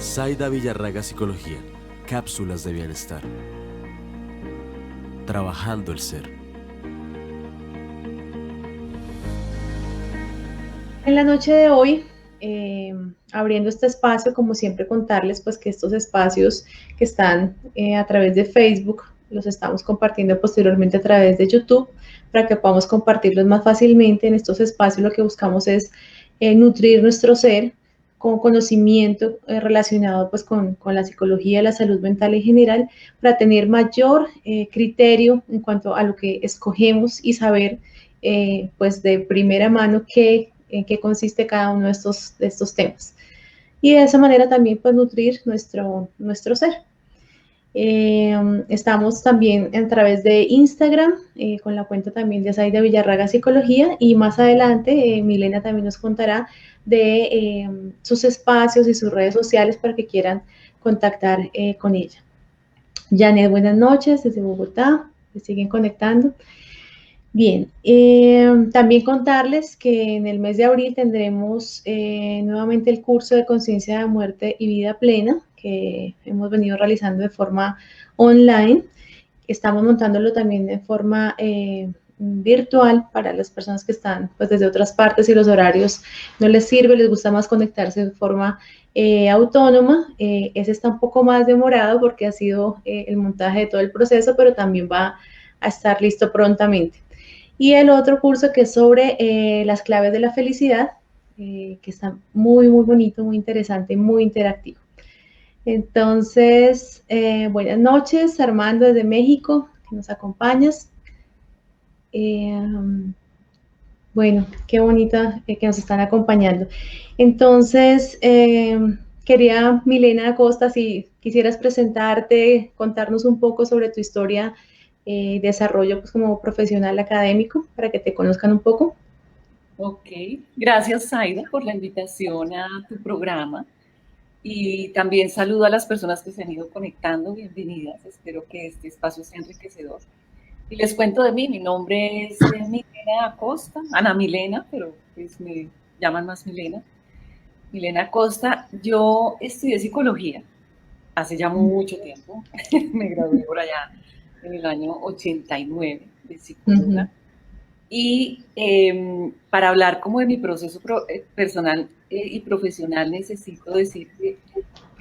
Zaida Villarraga Psicología, cápsulas de bienestar. Trabajando el ser. En la noche de hoy, abriendo este espacio, como siempre contarles pues que estos espacios que están a través de Facebook, los estamos compartiendo posteriormente a través de YouTube, para que podamos compartirlos más fácilmente. En estos espacios lo que buscamos es nutrir nuestro ser con conocimiento relacionado pues con la psicología, la salud mental en general, para tener mayor criterio en cuanto a lo que escogemos y saber pues de primera mano en qué consiste cada uno de estos temas. Y de esa manera también pues nutrir nuestro ser. Estamos también a través de Instagram, con la cuenta también de Zaida Villarraga Psicología, y más adelante Milena también nos contará de sus espacios y sus redes sociales para que quieran contactar con ella. Janet, buenas noches desde Bogotá, se siguen conectando. Bien, también contarles que en el mes de abril tendremos nuevamente el curso de conciencia de muerte y vida plena, que hemos venido realizando de forma online. Estamos montándolo también de forma virtual para las personas que están pues desde otras partes y los horarios no les sirve, les gusta más conectarse de forma autónoma. Ese está un poco más demorado porque ha sido el montaje de todo el proceso, pero también va a estar listo prontamente. Y el otro curso que es sobre las claves de la felicidad, que está muy, muy bonito, muy interesante, muy interactivo. Entonces, buenas noches, Armando desde México, que nos acompañas. Bueno, qué bonita que nos están acompañando. Entonces, quería, Milena Acosta, si quisieras presentarte, contarnos un poco sobre tu historia, desarrollo pues, como profesional académico, para que te conozcan un poco. Ok, gracias Zaida por la invitación a tu programa y también saludo a las personas que se han ido conectando, bienvenidas, espero que este espacio sea enriquecedor. Y les cuento de mí, mi nombre es Milena Acosta, Ana Milena, pero pues me llaman más Milena. Milena Acosta, yo estudié psicología hace ya mucho tiempo, me gradué por allá en el año 89 de psicóloga. Y para hablar como de mi proceso personal y profesional necesito decir que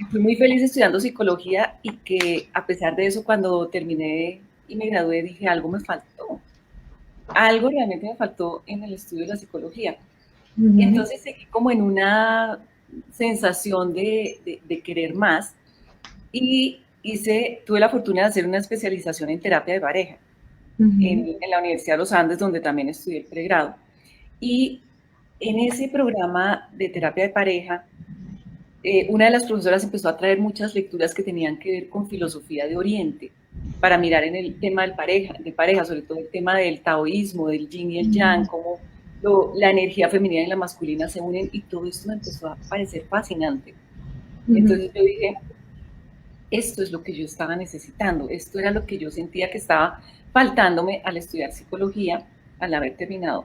fui muy feliz estudiando psicología y que a pesar de eso cuando terminé y me gradué dije algo me faltó, algo realmente me faltó en el estudio de la psicología. Y entonces seguí como en una sensación de querer más y tuve la fortuna de hacer una especialización en terapia de pareja. En la Universidad de los Andes, donde también estudié el pregrado. Y en ese programa de terapia de pareja, una de las profesoras empezó a traer muchas lecturas que tenían que ver con filosofía de Oriente, para mirar en el tema de pareja, sobre todo el tema del taoísmo, del yin y el yang, cómo la energía femenina y la masculina se unen, y todo esto me empezó a parecer fascinante. Entonces yo dije, esto es lo que yo estaba necesitando, esto era lo que yo sentía que estaba faltándome al estudiar psicología, al haber terminado.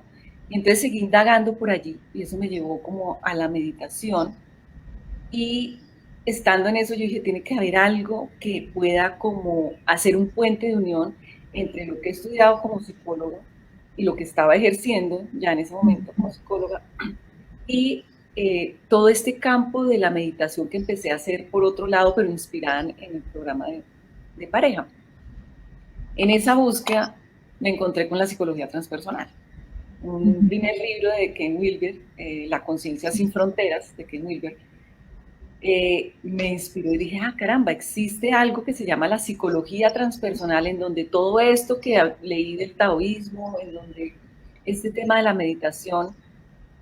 Y entonces seguí indagando por allí y eso me llevó como a la meditación. Y estando en eso yo dije, tiene que haber algo que pueda como hacer un puente de unión entre lo que he estudiado como psicóloga y lo que estaba ejerciendo ya en ese momento como psicóloga y todo este campo de la meditación que empecé a hacer por otro lado, pero inspirada en el programa de pareja. En esa búsqueda me encontré con la psicología transpersonal. Un primer libro de Ken Wilber, La conciencia sin fronteras, de Ken Wilber, me inspiró y dije, caramba, existe algo que se llama la psicología transpersonal, en donde todo esto que leí del taoísmo, en donde este tema de la meditación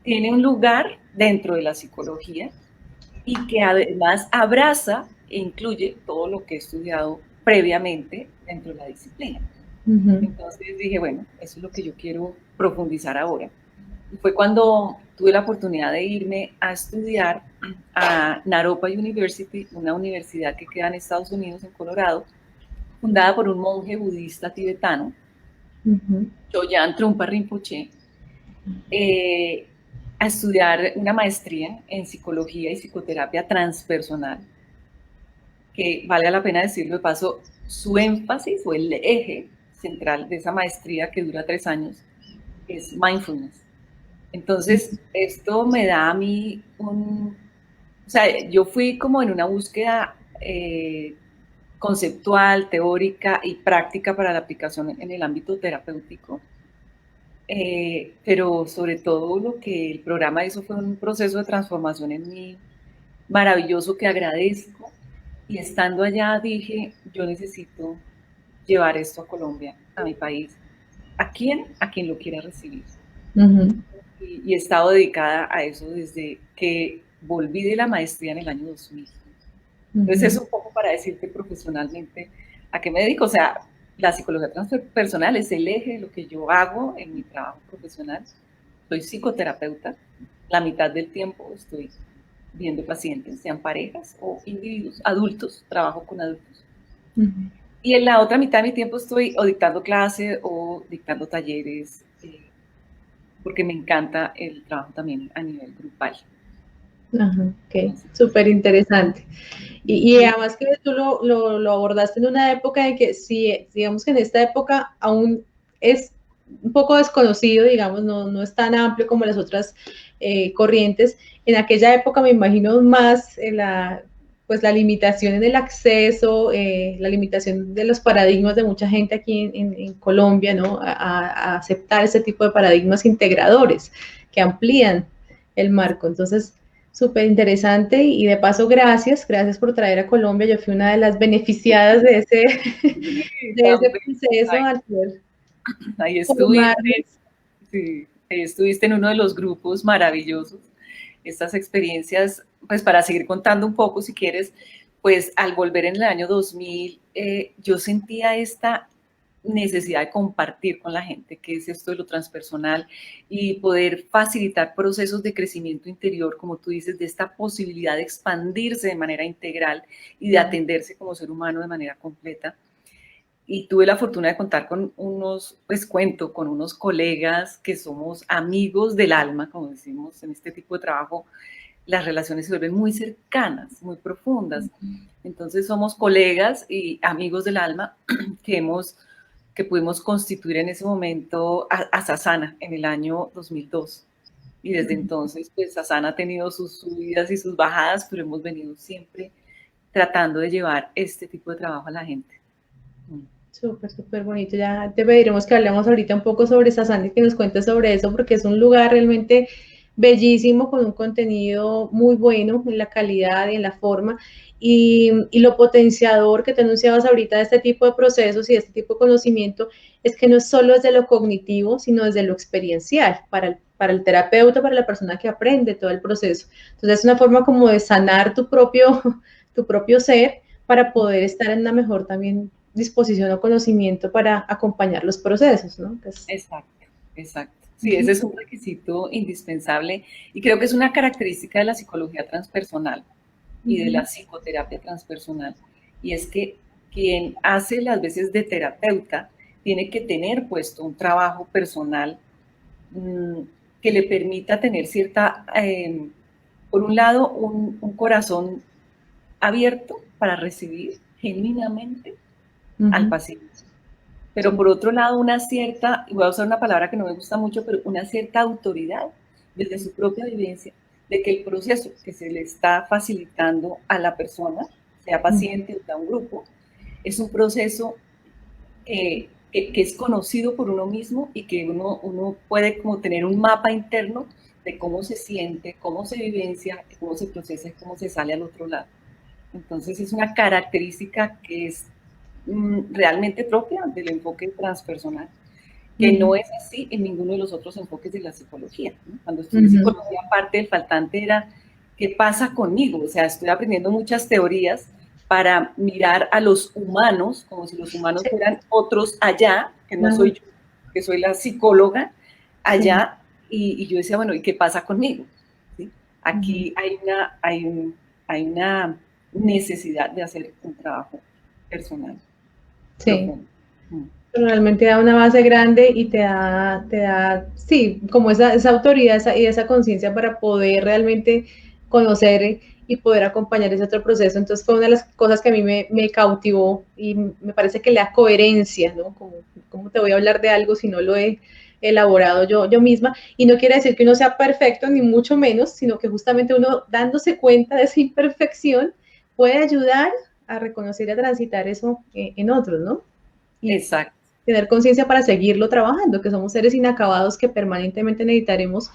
tiene un lugar dentro de la psicología y que además abraza e incluye todo lo que he estudiado previamente dentro de la disciplina. Entonces dije, bueno, eso es lo que yo quiero profundizar ahora. Y fue cuando tuve la oportunidad de irme a estudiar a Naropa University, una universidad que queda en Estados Unidos, en Colorado, fundada por un monje budista tibetano, Chogyam Trungpa Rinpoche, a estudiar una maestría en psicología y psicoterapia transpersonal. que vale la pena decirlo de paso, su énfasis o el eje central de esa maestría que dura 3 años es mindfulness. Entonces, esto me da a mí o sea, yo fui como en una búsqueda conceptual, teórica y práctica para la aplicación en el ámbito terapéutico. Pero sobre todo lo que el programa hizo fue un proceso de transformación en mí maravilloso que agradezco. Y estando allá dije, yo necesito llevar esto a Colombia, a mi país. ¿A quién? A quien lo quiera recibir. Y he estado dedicada a eso desde que volví de la maestría en el año 2000. Entonces es un poco para decirte profesionalmente a qué me dedico. O sea, la psicología transpersonal es el eje de lo que yo hago en mi trabajo profesional. Soy psicoterapeuta. La mitad del tiempo estoy viendo pacientes, sean parejas o individuos, adultos, trabajo con adultos. Y en la otra mitad de mi tiempo estoy o dictando clase o dictando talleres, porque me encanta el trabajo también a nivel grupal. Ajá, ok, súper interesante. Y además que tú lo abordaste en una época en que sí, digamos que en esta época aún es un poco desconocido, digamos, no es tan amplio como las otras corrientes. En aquella época me imagino más pues la limitación en el acceso, la limitación de los paradigmas de mucha gente aquí en Colombia, ¿no? A aceptar ese tipo de paradigmas integradores que amplían el marco. Entonces, súper interesante y de paso gracias por traer a Colombia. Yo fui una de las beneficiadas de ese proceso al poder ahí estuviste, sí, ahí estuviste en uno de los grupos maravillosos. Estas experiencias, pues para seguir contando un poco si quieres, pues al volver en el año 2000 yo sentía esta necesidad de compartir con la gente qué es esto de lo transpersonal y poder facilitar procesos de crecimiento interior, como tú dices, de esta posibilidad de expandirse de manera integral y de atenderse como ser humano de manera completa. Y tuve la fortuna de contar con cuento con unos colegas que somos amigos del alma, como decimos en este tipo de trabajo, las relaciones se vuelven muy cercanas, muy profundas. Entonces somos colegas y amigos del alma que pudimos constituir en ese momento a Sasana en el año 2002. Y desde entonces, pues Sasana ha tenido sus subidas y sus bajadas, pero hemos venido siempre tratando de llevar este tipo de trabajo a la gente. Súper, súper bonito. Ya te pediremos que hablemos ahorita un poco sobre Sasana y que nos cuentes sobre eso, porque es un lugar realmente bellísimo, con un contenido muy bueno en la calidad y en la forma, y lo potenciador que te anunciabas ahorita de este tipo de procesos y de este tipo de conocimiento es que no es solo desde lo cognitivo, sino desde lo experiencial, para el terapeuta, para la persona que aprende todo el proceso. Entonces es una forma como de sanar tu propio ser para poder estar en una mejor también disposición o conocimiento para acompañar los procesos, ¿no? Pues, exacto, exacto. Sí, ese es un requisito indispensable y creo que es una característica de la psicología transpersonal y de la psicoterapia transpersonal. Y es que quien hace las veces de terapeuta tiene que tener puesto un trabajo personal que le permita tener cierta, por un lado, un corazón abierto para recibir genuinamente al paciente. Pero por otro lado, una cierta, y voy a usar una palabra que no me gusta mucho, pero una cierta autoridad desde su propia vivencia de que el proceso que se le está facilitando a la persona, sea paciente o sea un grupo, es un proceso que es conocido por uno mismo y que uno puede como tener un mapa interno de cómo se siente, cómo se vivencia, cómo se procesa y cómo se sale al otro lado. Entonces es una característica que es realmente propia del enfoque transpersonal, que no es así en ninguno de los otros enfoques de la psicología, ¿no? Cuando estudié psicología, parte del faltante era ¿qué pasa conmigo? O sea, estoy aprendiendo muchas teorías para mirar a los humanos como si los humanos fueran otros allá, que no soy yo, que soy la psicóloga allá, y yo decía, bueno, ¿y qué pasa conmigo? ¿Sí? Aquí hay una necesidad de hacer un trabajo personal. Sí, realmente da una base grande y te da sí, como esa autoridad y esa conciencia para poder realmente conocer y poder acompañar ese otro proceso. Entonces fue una de las cosas que a mí me cautivó y me parece que le da coherencia, ¿no? ¿Cómo te voy a hablar de algo si no lo he elaborado yo misma? Y no quiere decir que uno sea perfecto, ni mucho menos, sino que justamente uno dándose cuenta de esa imperfección puede ayudar a reconocer y a transitar eso en otros, ¿no? Y Exacto. tener conciencia para seguirlo trabajando, que somos seres inacabados que permanentemente necesitaremos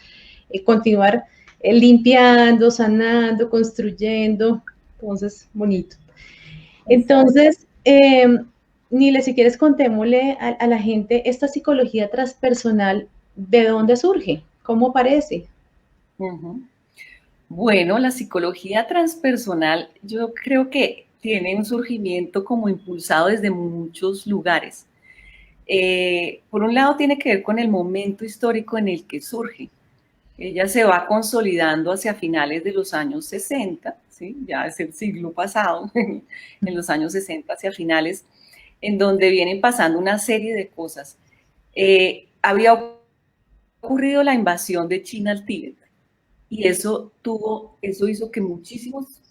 continuar limpiando, sanando, construyendo. Entonces, bonito. Entonces, Nile, si quieres contémosle a la gente esta psicología transpersonal, ¿de dónde surge? ¿Cómo aparece? Bueno, la psicología transpersonal yo creo que tiene un surgimiento como impulsado desde muchos lugares. Por un lado tiene que ver con el momento histórico en el que surge. Ella se va consolidando hacia finales de los años 60, ¿sí? Ya es el siglo pasado, en los años 60 hacia finales, en donde vienen pasando una serie de cosas. Había ocurrido la invasión de China al Tíbet y eso hizo que muchísimos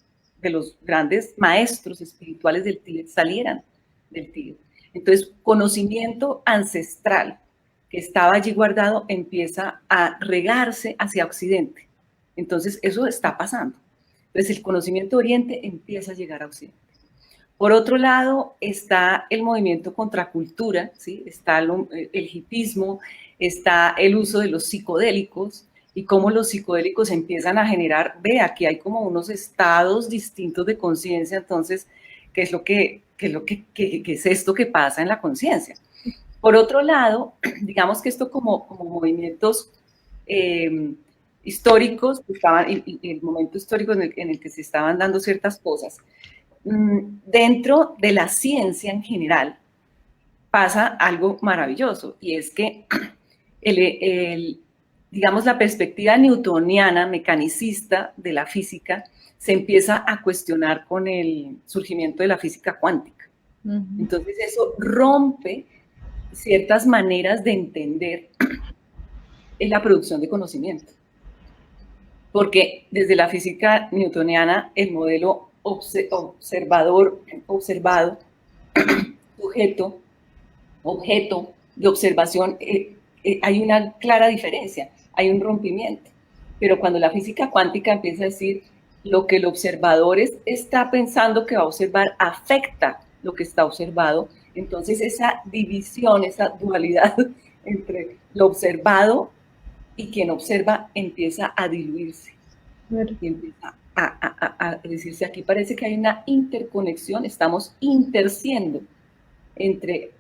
de los grandes maestros espirituales del Tíbet salieran del Tíbet. Entonces, conocimiento ancestral que estaba allí guardado empieza a regarse hacia Occidente. Entonces, eso está pasando. Entonces, el conocimiento de Oriente empieza a llegar a Occidente. Por otro lado, está el movimiento contracultura, ¿sí? Está el hipismo, está el uso de los psicodélicos y cómo los psicodélicos empiezan a generar, aquí hay como unos estados distintos de conciencia, entonces, ¿qué es esto que pasa en la conciencia? Por otro lado, digamos que esto como movimientos históricos, y el momento histórico en el que se estaban dando ciertas cosas, dentro de la ciencia en general pasa algo maravilloso y es que digamos la perspectiva newtoniana, mecanicista de la física se empieza a cuestionar con el surgimiento de la física cuántica. Entonces eso rompe ciertas maneras de entender la producción de conocimiento. Porque desde la física newtoniana el modelo observado, sujeto, objeto de observación, hay una clara diferencia, hay un rompimiento. Pero cuando la física cuántica empieza a decir lo que el observador está pensando que va a observar afecta lo que está observado, entonces esa división, esa dualidad entre lo observado y quien observa empieza a diluirse. Y empieza a decirse, aquí parece que hay una interconexión, estamos interciendo entre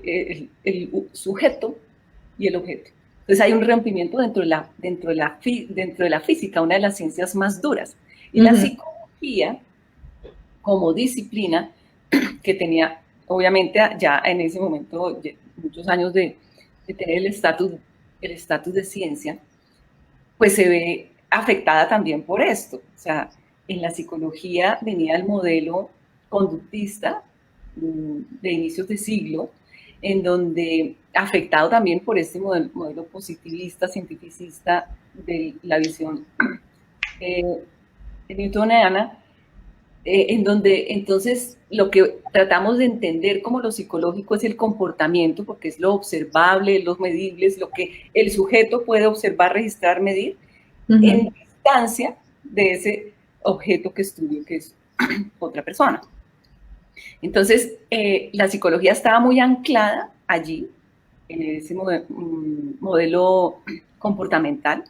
el sujeto y el objeto. Entonces hay un rompimiento dentro de la física, una de las ciencias más duras. Y la psicología, como disciplina, que tenía, obviamente, ya en ese momento, muchos años de tener el estatus de ciencia, pues se ve afectada también por esto. O sea, en la psicología venía el modelo conductista de inicios de siglo, en donde afectado también por este modelo positivista, cientificista de la visión newtoniana, en donde entonces lo que tratamos de entender como lo psicológico es el comportamiento, porque es lo observable, los medibles, lo que el sujeto puede observar, registrar, medir, en distancia de ese objeto que estudio, que es otra persona. Entonces, la psicología estaba muy anclada allí, en ese modelo comportamental,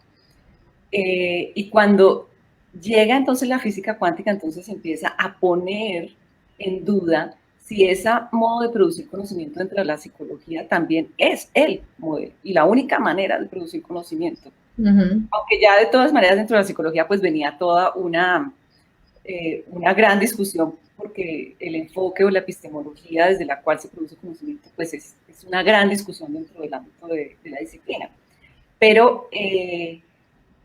y cuando llega entonces la física cuántica, entonces empieza a poner en duda si ese modo de producir conocimiento dentro de la psicología también es el modelo y la única manera de producir conocimiento. Aunque ya de todas maneras dentro de la psicología pues venía toda una gran discusión, porque el enfoque o la epistemología desde la cual se produce conocimiento pues es una gran discusión dentro del ámbito de la disciplina. Pero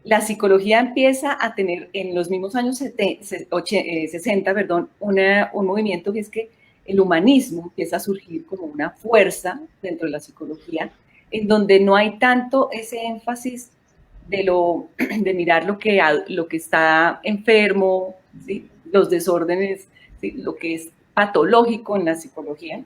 la psicología empieza a tener en los mismos años 60, un movimiento que es que el humanismo empieza a surgir como una fuerza dentro de la psicología, en donde no hay tanto ese énfasis de mirar lo que está enfermo, ¿sí? Los desórdenes, ¿sí? Lo que es patológico en la psicología,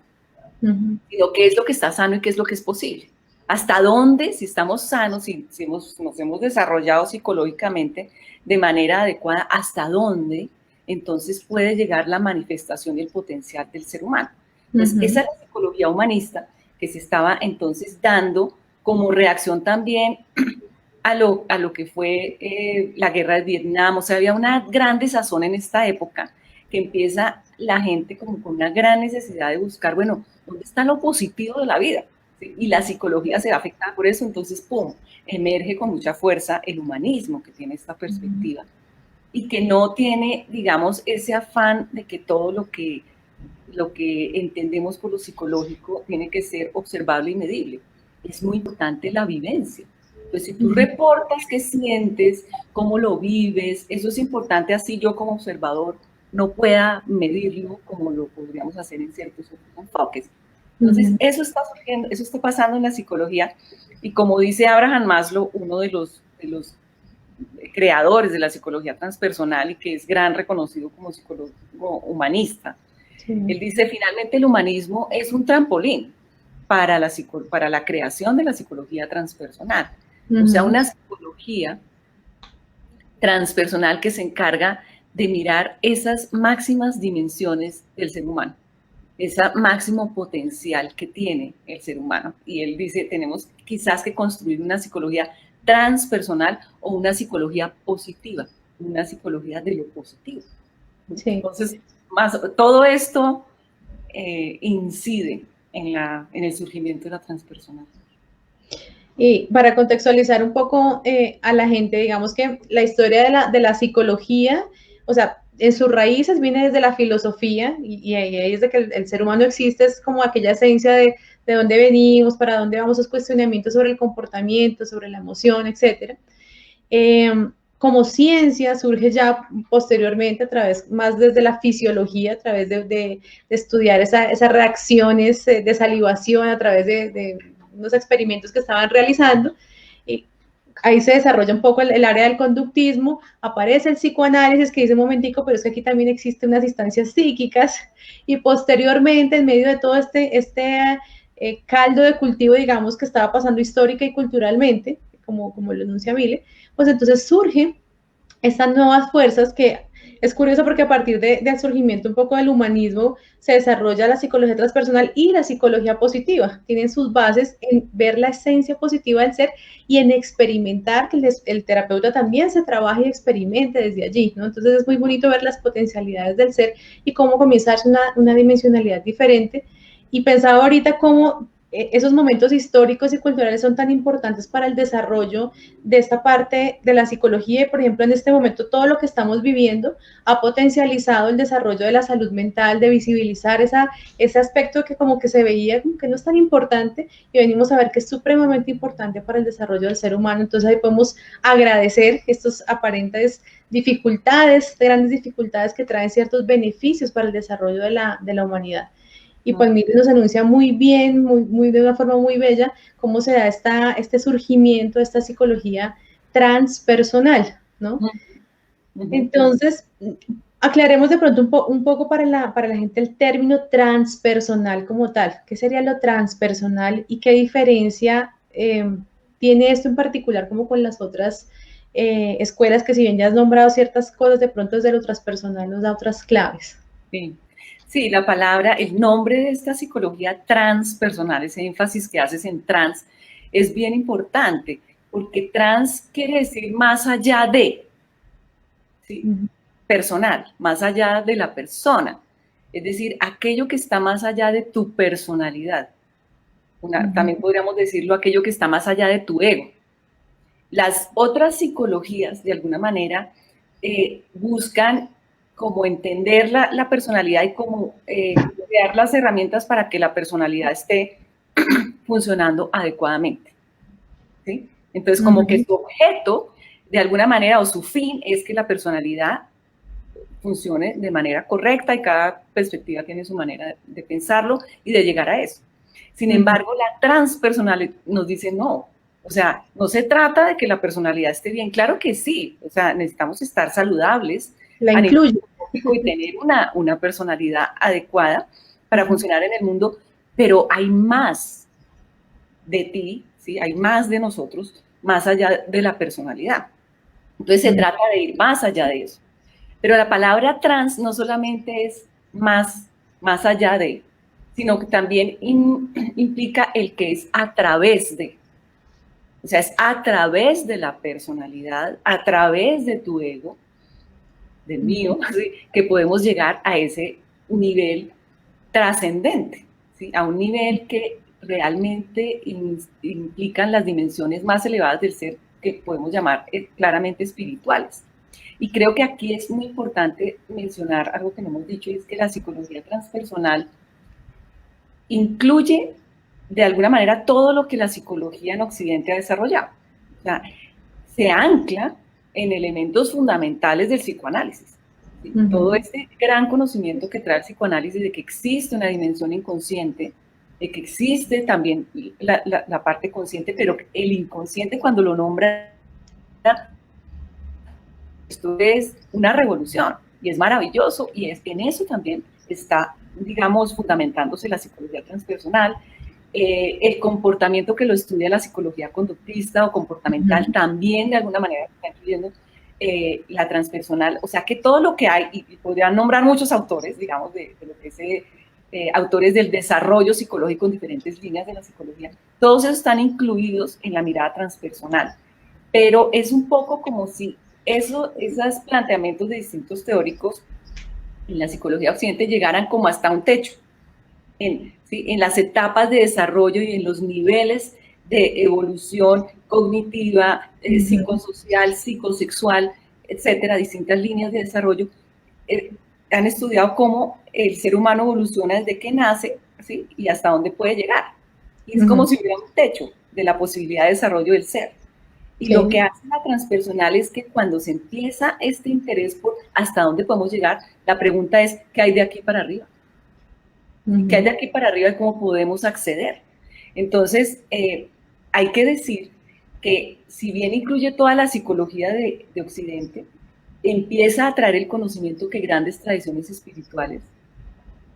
sino qué es lo que está sano y qué es lo que es posible. Hasta dónde, si estamos sanos, si nos hemos desarrollado psicológicamente de manera adecuada, hasta dónde entonces puede llegar la manifestación y el potencial del ser humano. Entonces, esa es la psicología humanista que se estaba entonces dando como reacción también a lo que fue la guerra de Vietnam. O sea, había una gran desazón en esta época que empieza la gente como con una gran necesidad de buscar, bueno, ¿dónde está lo positivo de la vida? ¿Sí? Y la psicología se ve afectada por eso, entonces, ¡pum!, emerge con mucha fuerza el humanismo que tiene esta perspectiva y que no tiene, digamos, ese afán de que todo lo que entendemos por lo psicológico tiene que ser observable y medible. Es muy importante la vivencia. Entonces, si tú reportas qué sientes, cómo lo vives, eso es importante, así yo como observador no pueda medirlo como lo podríamos hacer en ciertos otros enfoques. Entonces, eso está surgiendo, eso está pasando en la psicología, y como dice Abraham Maslow, uno de los creadores de la psicología transpersonal y que es gran reconocido como psicólogo humanista, él dice, finalmente el humanismo es un trampolín para la creación de la psicología transpersonal. O sea, una psicología transpersonal que se encarga de mirar esas máximas dimensiones del ser humano, ese máximo potencial que tiene el ser humano. Y él dice, tenemos quizás que construir una psicología transpersonal o una psicología positiva, una psicología de lo positivo. Sí. Entonces, todo esto incide en el surgimiento de la transpersonal. Y para contextualizar un poco a la gente, digamos que la historia de la psicología, o sea, en sus raíces viene desde la filosofía y ahí es de que el ser humano existe, es como aquella esencia de dónde venimos, para dónde vamos, esos cuestionamientos sobre el comportamiento, sobre la emoción, etc. Como ciencia surge ya posteriormente a través, más desde la fisiología, a través de estudiar esas reacciones de salivación, a través de unos experimentos que estaban realizando. Y ahí se desarrolla un poco el área del conductismo, aparece el psicoanálisis que dice un momentico, pero es que aquí también existen unas instancias psíquicas, y posteriormente, en medio de todo este caldo de cultivo, digamos, que estaba pasando histórica y culturalmente, como lo enuncia Mille, pues entonces surgen estas nuevas fuerzas que es curioso porque a partir del surgimiento un poco del humanismo se desarrolla la psicología transpersonal y la psicología positiva. Tienen sus bases en ver la esencia positiva del ser y en experimentar, que el terapeuta también se trabaje y experimente desde allí, ¿no? Entonces es muy bonito ver las potencialidades del ser y cómo comienza a darse una dimensionalidad diferente. Y pensaba ahorita cómo esos momentos históricos y culturales son tan importantes para el desarrollo de esta parte de la psicología. Y, por ejemplo, en este momento todo lo que estamos viviendo ha potencializado el desarrollo de la salud mental, de visibilizar ese aspecto que como que se veía como que no es tan importante, y venimos a ver que es supremamente importante para el desarrollo del ser humano. Entonces ahí podemos agradecer estos aparentes dificultades, grandes dificultades que traen ciertos beneficios para el desarrollo de la humanidad. Y pues Mille nos anuncia muy bien, de una forma muy bella, cómo se da este surgimiento de esta psicología transpersonal, ¿no? Entonces, aclaremos de pronto un poco para la gente el término transpersonal como tal. ¿Qué sería lo transpersonal y qué diferencia tiene esto en particular como con las otras escuelas, que si bien ya has nombrado ciertas cosas, de pronto desde lo transpersonal nos da otras claves? Sí. Sí, la palabra, el nombre de esta psicología transpersonal, ese énfasis que haces en trans, es bien importante, porque trans quiere decir más allá de, ¿sí? Personal, más allá de la persona, es decir, aquello que está más allá de tu personalidad. También podríamos decirlo, aquello que está más allá de tu ego. Las otras psicologías, de alguna manera, buscan como entender la personalidad y como crear las herramientas para que la personalidad esté funcionando adecuadamente, ¿sí? Entonces, como que su objeto, de alguna manera, o su fin, es que la personalidad funcione de manera correcta, y cada perspectiva tiene su manera de pensarlo y de llegar a eso. Sin embargo, la transpersonal nos dice no. O sea, no se trata de que la personalidad esté bien, claro que sí, o sea, necesitamos estar saludables La a nivel incluye. psicológico y tener una personalidad adecuada para funcionar en el mundo, pero hay más de ti, ¿sí? Hay más de nosotros, más allá de la personalidad. Entonces se trata de ir más allá de eso. Pero la palabra trans no solamente es más allá de, sino que también implica el que es a través de. O sea, es a través de la personalidad, a través de tu ego, del mío, ¿sí? Que podemos llegar a ese nivel trascendente, ¿sí? A un nivel que realmente implican las dimensiones más elevadas del ser que podemos llamar claramente espirituales. Y creo que aquí es muy importante mencionar algo que no hemos dicho, y es que la psicología transpersonal incluye de alguna manera todo lo que la psicología en Occidente ha desarrollado. O sea, se ancla en elementos fundamentales del psicoanálisis. ¿Sí? Todo este gran conocimiento que trae el psicoanálisis de que existe una dimensión inconsciente, de que existe también la parte consciente, pero el inconsciente cuando lo nombra, esto es una revolución y es maravilloso y en eso también está, digamos, fundamentándose la psicología transpersonal. El comportamiento que lo estudia la psicología conductista o comportamental también de alguna manera está incluyendo la transpersonal. O sea que todo lo que hay, y podrían nombrar muchos autores, digamos, de lo que es autores del desarrollo psicológico en diferentes líneas de la psicología, todos esos están incluidos en la mirada transpersonal. Pero es un poco como si esos planteamientos de distintos teóricos en la psicología occidente llegaran como hasta un techo, ¿sí? En las etapas de desarrollo y en los niveles de evolución cognitiva, psicosocial, psicosexual, etcétera, distintas líneas de desarrollo, han estudiado cómo el ser humano evoluciona desde que nace, ¿sí? Y hasta dónde puede llegar. Y es como si hubiera un techo de la posibilidad de desarrollo del ser. Y lo que hace la transpersonal es que cuando se empieza este interés por hasta dónde podemos llegar, la pregunta es, ¿qué hay de aquí para arriba? ¿Qué hay de aquí para arriba y cómo podemos acceder? Entonces, hay que decir que si bien incluye toda la psicología de Occidente, empieza a traer el conocimiento que grandes tradiciones espirituales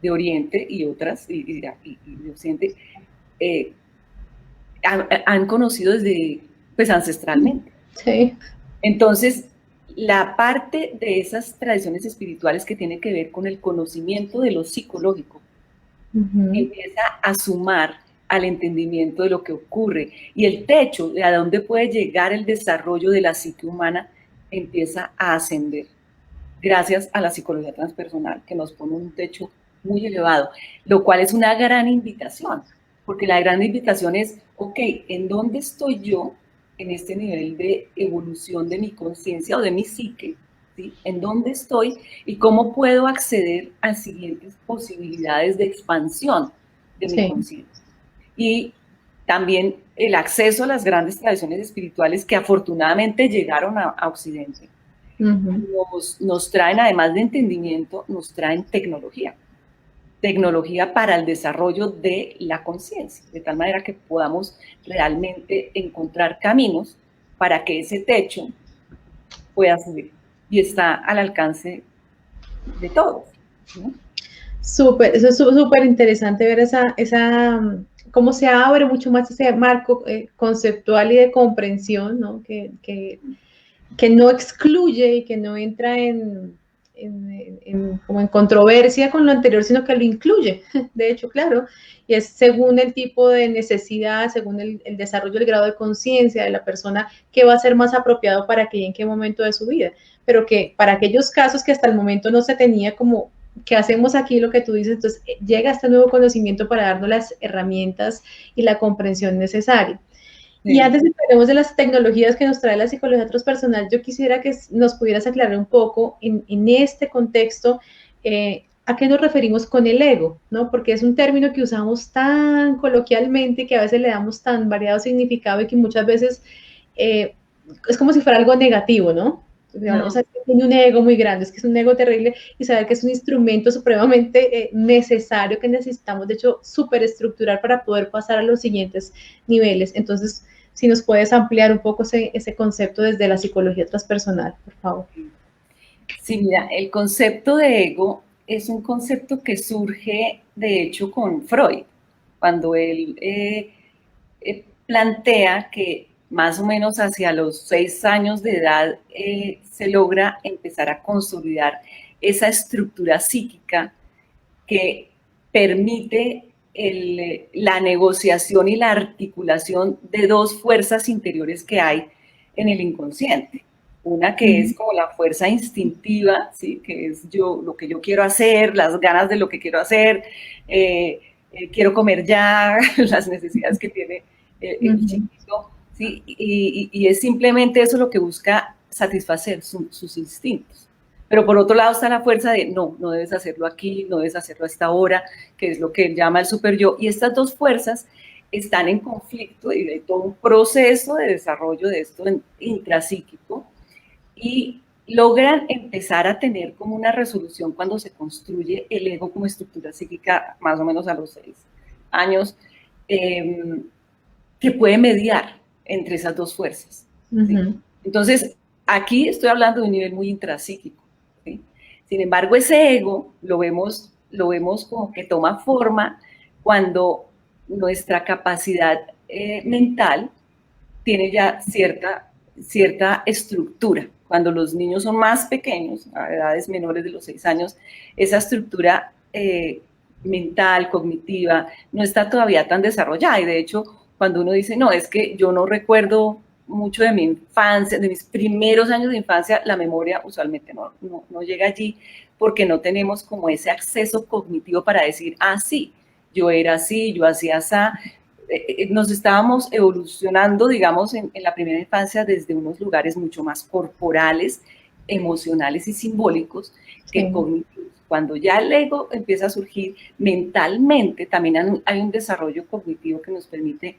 de Oriente y otras, y de Occidente, han conocido desde, pues, ancestralmente. Sí. Entonces, la parte de esas tradiciones espirituales que tiene que ver con el conocimiento de lo psicológico, empieza a sumar al entendimiento de lo que ocurre, y el techo de a dónde puede llegar el desarrollo de la psique humana empieza a ascender gracias a la psicología transpersonal, que nos pone un techo muy elevado, lo cual es una gran invitación, porque la gran invitación es, ok, ¿en dónde estoy yo en este nivel de evolución de mi conciencia o de mi psique? ¿Sí? ¿En dónde estoy y cómo puedo acceder a siguientes posibilidades de expansión de mi conciencia? Y también el acceso a las grandes tradiciones espirituales que afortunadamente llegaron a Occidente. Nos traen, además de entendimiento, nos traen tecnología para el desarrollo de la conciencia, de tal manera que podamos realmente encontrar caminos para que ese techo pueda subir y está al alcance de todos, ¿no? Súper, eso es súper interesante ver cómo se abre mucho más ese marco conceptual y de comprensión, ¿no? Que no excluye y que no entra como en controversia con lo anterior, sino que lo incluye, de hecho, claro, y es según el tipo de necesidad, según el desarrollo, el grado de conciencia de la persona, que va a ser más apropiado para qué y en qué momento de su vida, pero que para aquellos casos que hasta el momento no se tenía como, ¿qué hacemos aquí? Lo que tú dices, entonces llega este nuevo conocimiento para darnos las herramientas y la comprensión necesaria. Y antes de que hablemos de las tecnologías que nos trae la psicología transpersonal, yo quisiera que nos pudieras aclarar un poco en este contexto a qué nos referimos con el ego, ¿no? Porque es un término que usamos tan coloquialmente, que a veces le damos tan variado significado y que muchas veces es como si fuera algo negativo, ¿no? O sea, tiene un ego muy grande, es que es un ego terrible, y saber que es un instrumento supremamente necesario que necesitamos, de hecho, súper estructurar para poder pasar a los siguientes niveles. Entonces, si nos puedes ampliar un poco ese concepto desde la psicología transpersonal, por favor. Sí, mira, el concepto de ego es un concepto que surge, de hecho, con Freud, cuando él plantea que más o menos hacia los 6 años de edad se logra empezar a consolidar esa estructura psíquica que permite la negociación y la articulación de dos fuerzas interiores que hay en el inconsciente. Una que es como la fuerza instintiva, ¿sí? Que es lo que yo quiero hacer, las ganas de lo que quiero hacer, quiero comer ya, las necesidades que tiene el chiquito, ¿sí? Y es simplemente eso lo que busca satisfacer sus instintos. Pero por otro lado está la fuerza de no debes hacerlo aquí, no debes hacerlo a esta hora, que es lo que él llama el super yo. Y estas dos fuerzas están en conflicto y hay todo un proceso de desarrollo de esto intrapsíquico y logran empezar a tener como una resolución cuando se construye el ego como estructura psíquica más o menos a los 6 años, que puede mediar entre esas dos fuerzas. ¿Sí? Entonces, aquí estoy hablando de un nivel muy intrapsíquico. ¿Sí? Sin embargo, ese ego lo vemos como que toma forma cuando nuestra capacidad mental tiene ya cierta estructura. Cuando los niños son más pequeños, a edades menores de los 6 años, esa estructura mental, cognitiva, no está todavía tan desarrollada. Y de hecho, cuando uno dice, no, es que yo no recuerdo mucho de mi infancia, de mis primeros años de infancia, la memoria usualmente no llega allí porque no tenemos como ese acceso cognitivo para decir, ah, sí, yo era así, yo hacía así. Nos estábamos evolucionando, digamos, en la primera infancia desde unos lugares mucho más corporales, emocionales y simbólicos que cognitivos. Cuando ya el ego empieza a surgir mentalmente, también hay un desarrollo cognitivo que nos permite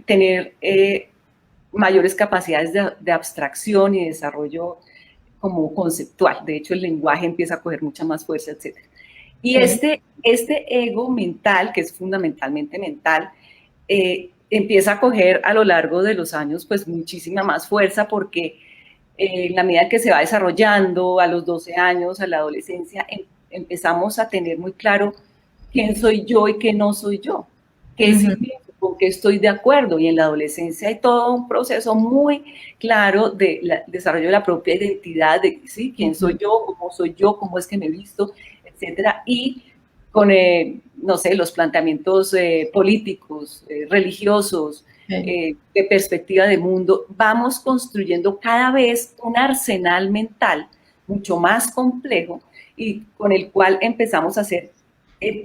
tener mayores capacidades de abstracción y desarrollo como conceptual. De hecho, el lenguaje empieza a coger mucha más fuerza, etc. Y este ego mental, que es fundamentalmente mental, empieza a coger a lo largo de los años pues muchísima más fuerza porque en la medida que se va desarrollando a los 12 años, a la adolescencia, empezamos a tener muy claro quién soy yo y qué no soy yo, qué sí pienso, con qué estoy de acuerdo. Y en la adolescencia hay todo un proceso muy claro de desarrollo de la propia identidad, de ¿sí? quién soy yo, cómo es que me he visto, etcétera. Y con, no sé, los planteamientos políticos, religiosos, de perspectiva de mundo, vamos construyendo cada vez un arsenal mental mucho más complejo y con el cual empezamos a hacer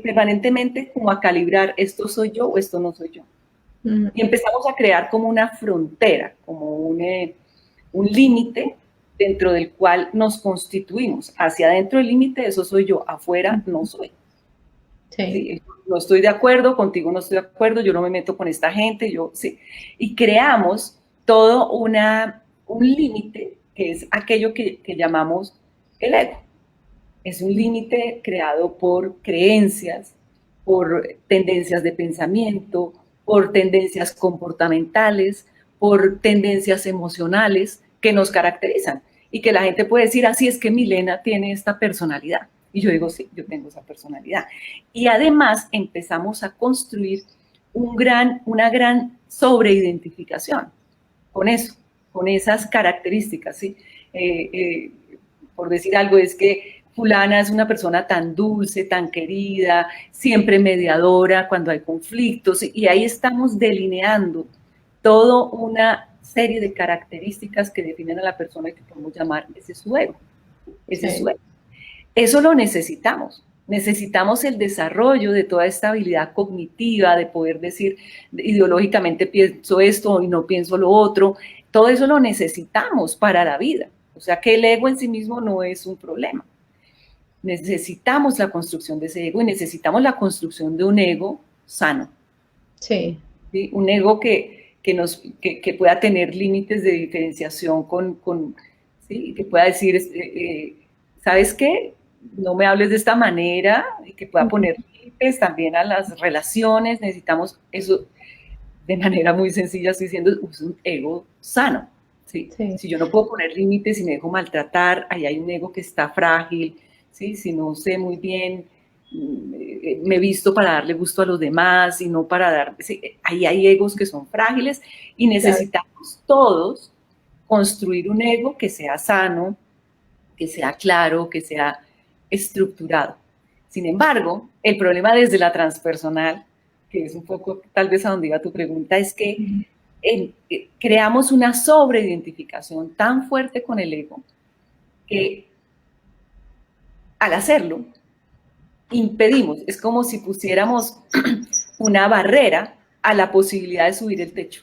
permanentemente como a calibrar esto soy yo o esto no soy yo. Y empezamos a crear como una frontera, como un límite dentro del cual nos constituimos. Hacia adentro del límite, eso soy yo, afuera no soy. Sí, no estoy de acuerdo, contigo no estoy de acuerdo, yo no me meto con esta gente, sí. Y creamos todo un límite que es aquello que llamamos el ego. Es un límite creado por creencias, por tendencias de pensamiento, por tendencias comportamentales, por tendencias emocionales que nos caracterizan y que la gente puede decir, así es que Milena tiene esta personalidad. Y yo digo, sí, yo tengo esa personalidad. Y además empezamos a construir una gran sobreidentificación con eso, con esas características, ¿sí? Por decir algo, es que fulana es una persona tan dulce, tan querida, siempre mediadora cuando hay conflictos, y ahí estamos delineando toda una serie de características que definen a la persona que podemos llamar ese su ego. Ese su ego. Eso lo necesitamos. Necesitamos el desarrollo de toda esta habilidad cognitiva, de poder decir ideológicamente pienso esto y no pienso lo otro. Todo eso lo necesitamos para la vida. O sea que el ego en sí mismo no es un problema. Necesitamos la construcción de ese ego y necesitamos la construcción de un ego sano. Sí. ¿Sí? Un ego que pueda tener límites de diferenciación ¿sí? Que pueda decir, ¿sabes qué? No me hables de esta manera, y que pueda poner límites también a las relaciones. Necesitamos eso, de manera muy sencilla estoy diciendo, es un ego sano, ¿sí? Sí. Si yo no puedo poner límites y me dejo maltratar, ahí hay un ego que está frágil, ¿sí? Si no sé muy bien, me visto para darle gusto a los demás y no para dar, ¿sí? Ahí hay egos que son frágiles y necesitamos todos construir un ego que sea sano, que sea claro, que sea estructurado. Sin embargo, el problema desde la transpersonal, que es un poco tal vez a donde iba tu pregunta, es que creamos una sobreidentificación tan fuerte con el ego que al hacerlo impedimos, es como si pusiéramos una barrera a la posibilidad de subir el techo,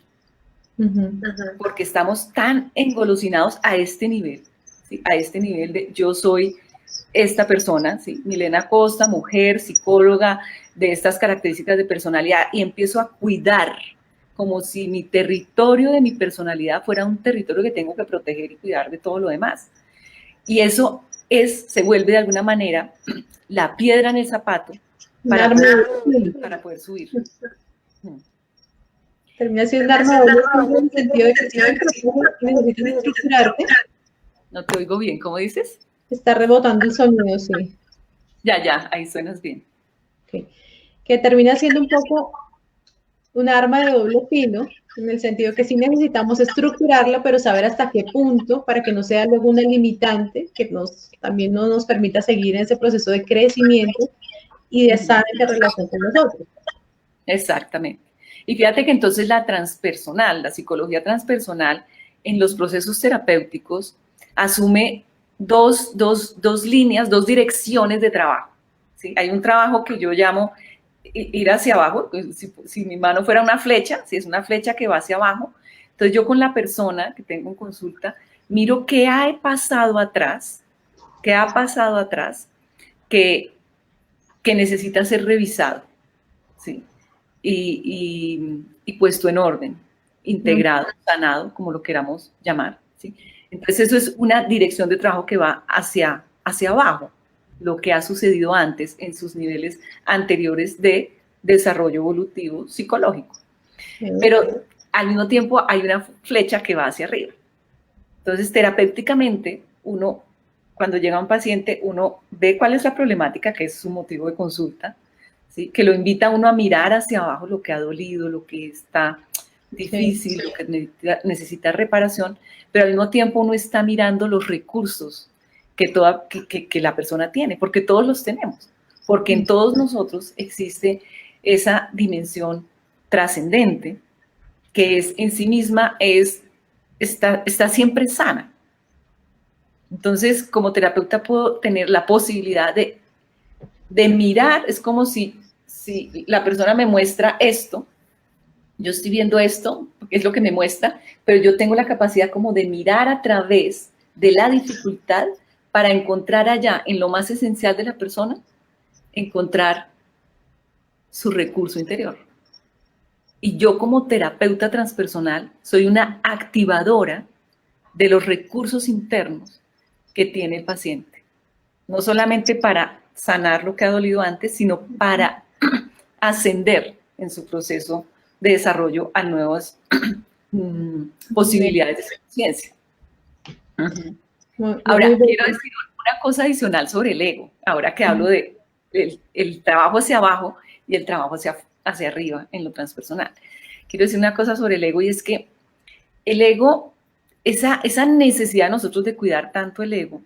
porque estamos tan engolosinados a este nivel, ¿sí? A este nivel de yo soy esta persona, ¿sí? Milena Costa, mujer, psicóloga, de estas características de personalidad, y empiezo a cuidar como si mi territorio de mi personalidad fuera un territorio que tengo que proteger y cuidar de todo lo demás. Y eso se vuelve de alguna manera la piedra en el zapato para poder subir. Termina siendo un arma de doble en el sentido de que si necesitas estructurarte. No te oigo bien, ¿cómo dices? Está rebotando el sonido, sí. Ya, ahí suenas bien. Okay. Que termina siendo un poco un arma de doble filo, en el sentido que sí necesitamos estructurarlo, pero saber hasta qué punto para que no sea luego una limitante que también no nos permita seguir en ese proceso de crecimiento y de sana interrelación con los otros. Exactamente. Y fíjate que entonces la transpersonal, la psicología transpersonal, en los procesos terapéuticos asume dos líneas, dos direcciones de trabajo, ¿sí? Hay un trabajo que yo llamo ir hacia abajo, si mi mano fuera una flecha, si es una flecha que va hacia abajo, entonces yo con la persona que tengo en consulta, miro qué ha pasado atrás, que necesita ser revisado, ¿sí? Y puesto en orden, integrado, sanado, como lo queramos llamar, ¿sí? Entonces eso es una dirección de trabajo que va hacia abajo, lo que ha sucedido antes en sus niveles anteriores de desarrollo evolutivo psicológico. Pero al mismo tiempo hay una flecha que va hacia arriba. Entonces, terapéuticamente, uno, cuando llega un paciente, uno ve cuál es la problemática, que es su motivo de consulta, ¿sí? Que lo invita a uno a mirar hacia abajo lo que ha dolido, lo que está difícil, lo que necesita reparación, pero al mismo tiempo uno está mirando los recursos que la persona tiene, porque todos los tenemos, porque en todos nosotros existe esa dimensión trascendente que es en sí misma está siempre sana. Entonces, como terapeuta puedo tener la posibilidad de mirar, es como si la persona me muestra esto, yo estoy viendo esto, es lo que me muestra, pero yo tengo la capacidad como de mirar a través de la dificultad para encontrar allá, en lo más esencial de la persona, encontrar su recurso interior. Y yo como terapeuta transpersonal soy una activadora de los recursos internos que tiene el paciente. No solamente para sanar lo que ha dolido antes, sino para ascender en su proceso de desarrollo a nuevas posibilidades de conciencia. Ahora, quiero decir una cosa adicional sobre el ego, ahora que hablo de el trabajo hacia abajo y el trabajo hacia arriba en lo transpersonal. Quiero decir una cosa sobre el ego, y es que el ego, esa necesidad de nosotros de cuidar tanto el ego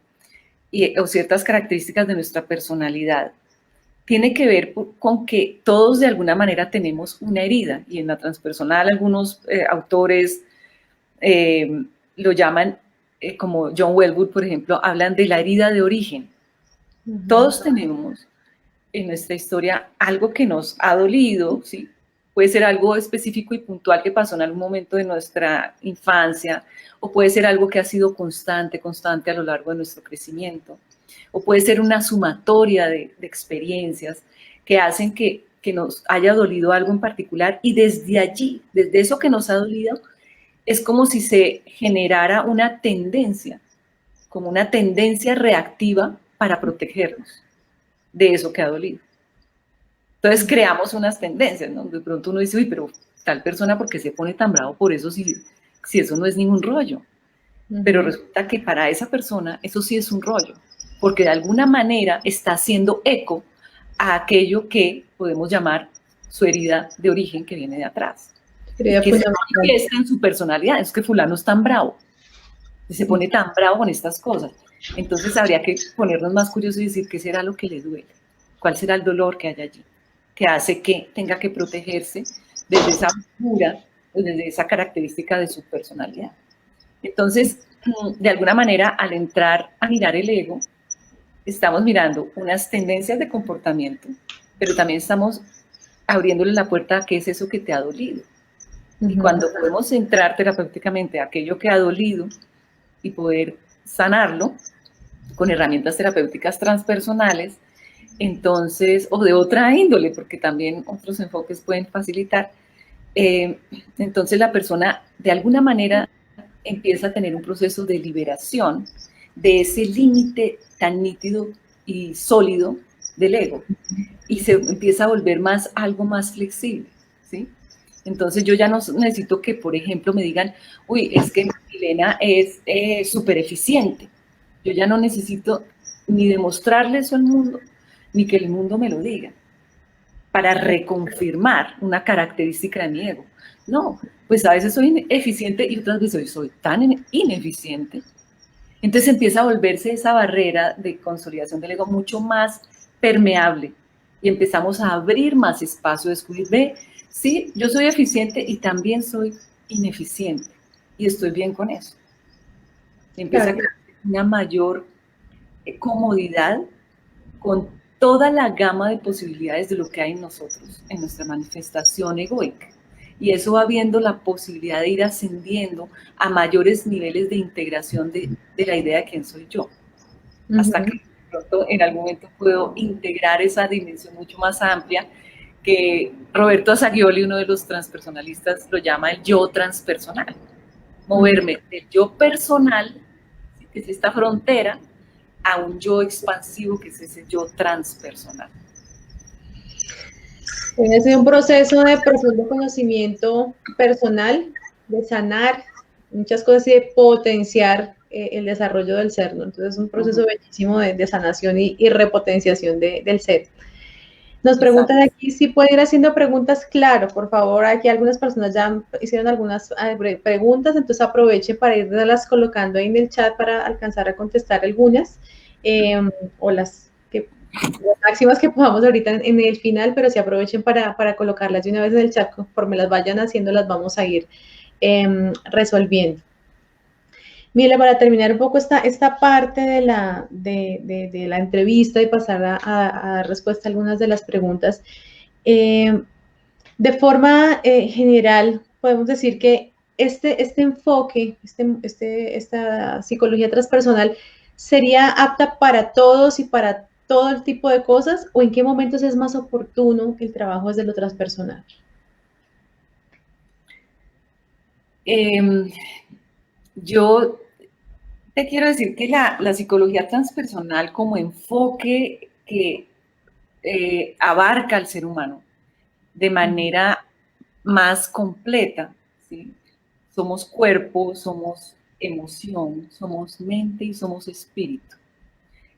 o ciertas características de nuestra personalidad, tiene que ver con que todos de alguna manera tenemos una herida, y en la transpersonal algunos autores lo llaman, como John Welwood, por ejemplo, hablan de la herida de origen. Todos tenemos en nuestra historia algo que nos ha dolido, ¿sí? Puede ser algo específico y puntual que pasó en algún momento de nuestra infancia, o puede ser algo que ha sido constante a lo largo de nuestro crecimiento, o puede ser una sumatoria de experiencias que hacen que nos haya dolido algo en particular, y desde allí, desde eso que nos ha dolido, es como si se generara una tendencia, como una tendencia reactiva para protegernos de eso que ha dolido. Entonces creamos unas tendencias, ¿no? De pronto uno dice, uy, pero tal persona, ¿por qué se pone tan bravo por eso si eso no es ningún rollo? Pero resulta que para esa persona eso sí es un rollo, porque de alguna manera está haciendo eco a aquello que podemos llamar su herida de origen que viene de atrás. Y que se manifiesta en su personalidad. Es que fulano es tan bravo, se pone tan bravo con estas cosas. Entonces habría que ponernos más curiosos y decir qué será lo que le duele, cuál será el dolor que hay allí, que hace que tenga que protegerse desde esa figura, desde esa característica de su personalidad. Entonces, de alguna manera, al entrar a mirar el ego, estamos mirando unas tendencias de comportamiento, pero también estamos abriéndole la puerta a qué es eso que te ha dolido. Y cuando podemos entrar terapéuticamente a aquello que ha dolido y poder sanarlo con herramientas terapéuticas transpersonales, entonces, o de otra índole, porque también otros enfoques pueden facilitar, entonces la persona de alguna manera empieza a tener un proceso de liberación de ese límite tan nítido y sólido del ego y se empieza a volver más algo más flexible, ¿sí? Entonces yo ya no necesito que, por ejemplo, me digan, uy, es que Milena es súper eficiente. Yo ya no necesito ni demostrarle eso al mundo, ni que el mundo me lo diga, para reconfirmar una característica de mi ego. No, pues a veces soy eficiente y otras veces soy tan ineficiente. Entonces empieza a volverse esa barrera de consolidación del ego mucho más permeable y empezamos a abrir más espacio, a descubrir, ve, sí, yo soy eficiente y también soy ineficiente y estoy bien con eso. Empieza a crear una mayor comodidad con toda la gama de posibilidades de lo que hay en nosotros, en nuestra manifestación egoica. Y eso va viendo la posibilidad de ir ascendiendo a mayores niveles de integración de la idea de quién soy yo. Hasta que pronto en algún momento puedo integrar esa dimensión mucho más amplia que Roberto Assagioli, uno de los transpersonalistas, lo llama el yo transpersonal. Moverme del yo personal, que es esta frontera, a un yo expansivo, que es ese yo transpersonal. Es un proceso de profundo conocimiento personal, de sanar muchas cosas y de potenciar el desarrollo del ser, ¿no? Entonces es un proceso bellísimo de sanación y repotenciación del ser. Nos preguntan aquí si puede ir haciendo preguntas, claro, por favor, aquí algunas personas ya hicieron algunas preguntas, entonces aproveche para irlas colocando ahí en el chat para alcanzar a contestar algunas, o las máximas que podamos ahorita en el final, pero sí aprovechen para colocarlas de una vez en el chat, conforme las vayan haciendo, las vamos a ir resolviendo. Mira, para terminar un poco esta parte de la entrevista y pasar a dar respuesta a algunas de las preguntas, de forma general, podemos decir que este enfoque, esta psicología transpersonal, ¿sería apta para todos y para todo el tipo de cosas? ¿O en qué momentos es más oportuno el trabajo desde lo transpersonal? Yo te quiero decir que la psicología transpersonal como enfoque que abarca al ser humano de manera más completa, ¿sí? Somos cuerpo, somos emoción, somos mente y somos espíritu.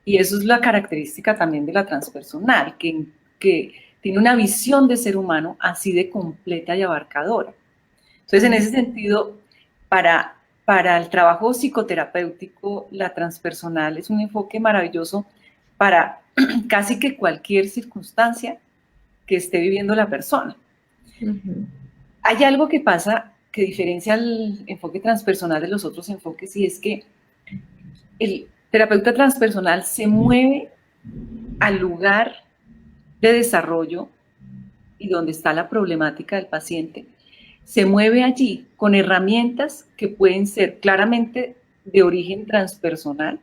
Y eso es la característica también de la transpersonal, que tiene una visión de ser humano así de completa y abarcadora. Entonces, en ese sentido, para el trabajo psicoterapéutico, la transpersonal es un enfoque maravilloso para casi que cualquier circunstancia que esté viviendo la persona. Hay algo que pasa que diferencia el enfoque transpersonal de los otros enfoques, y es que el terapeuta transpersonal se mueve al lugar de desarrollo y donde está la problemática del paciente, se mueve allí con herramientas que pueden ser claramente de origen transpersonal,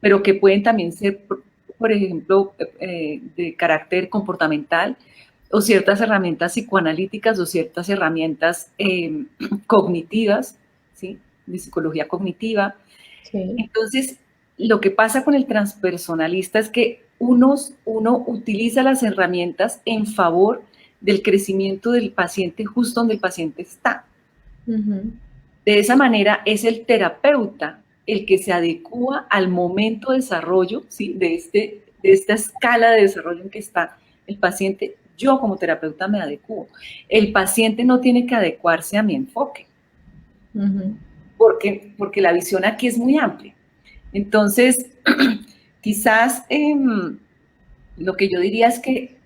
pero que pueden también ser, por ejemplo, de carácter comportamental, o ciertas herramientas psicoanalíticas, o ciertas herramientas cognitivas, ¿sí? De psicología cognitiva. Sí. Entonces, lo que pasa con el transpersonalista es que uno utiliza las herramientas en favor del crecimiento del paciente justo donde el paciente está. Ujú. De esa manera es el terapeuta el que se adecúa al momento de desarrollo, ¿sí? de esta escala de desarrollo en que está el paciente. Yo como terapeuta me adecuo. El paciente no tiene que adecuarse a mi enfoque, Ujú. porque la visión aquí es muy amplia. Entonces, quizás lo que yo diría es que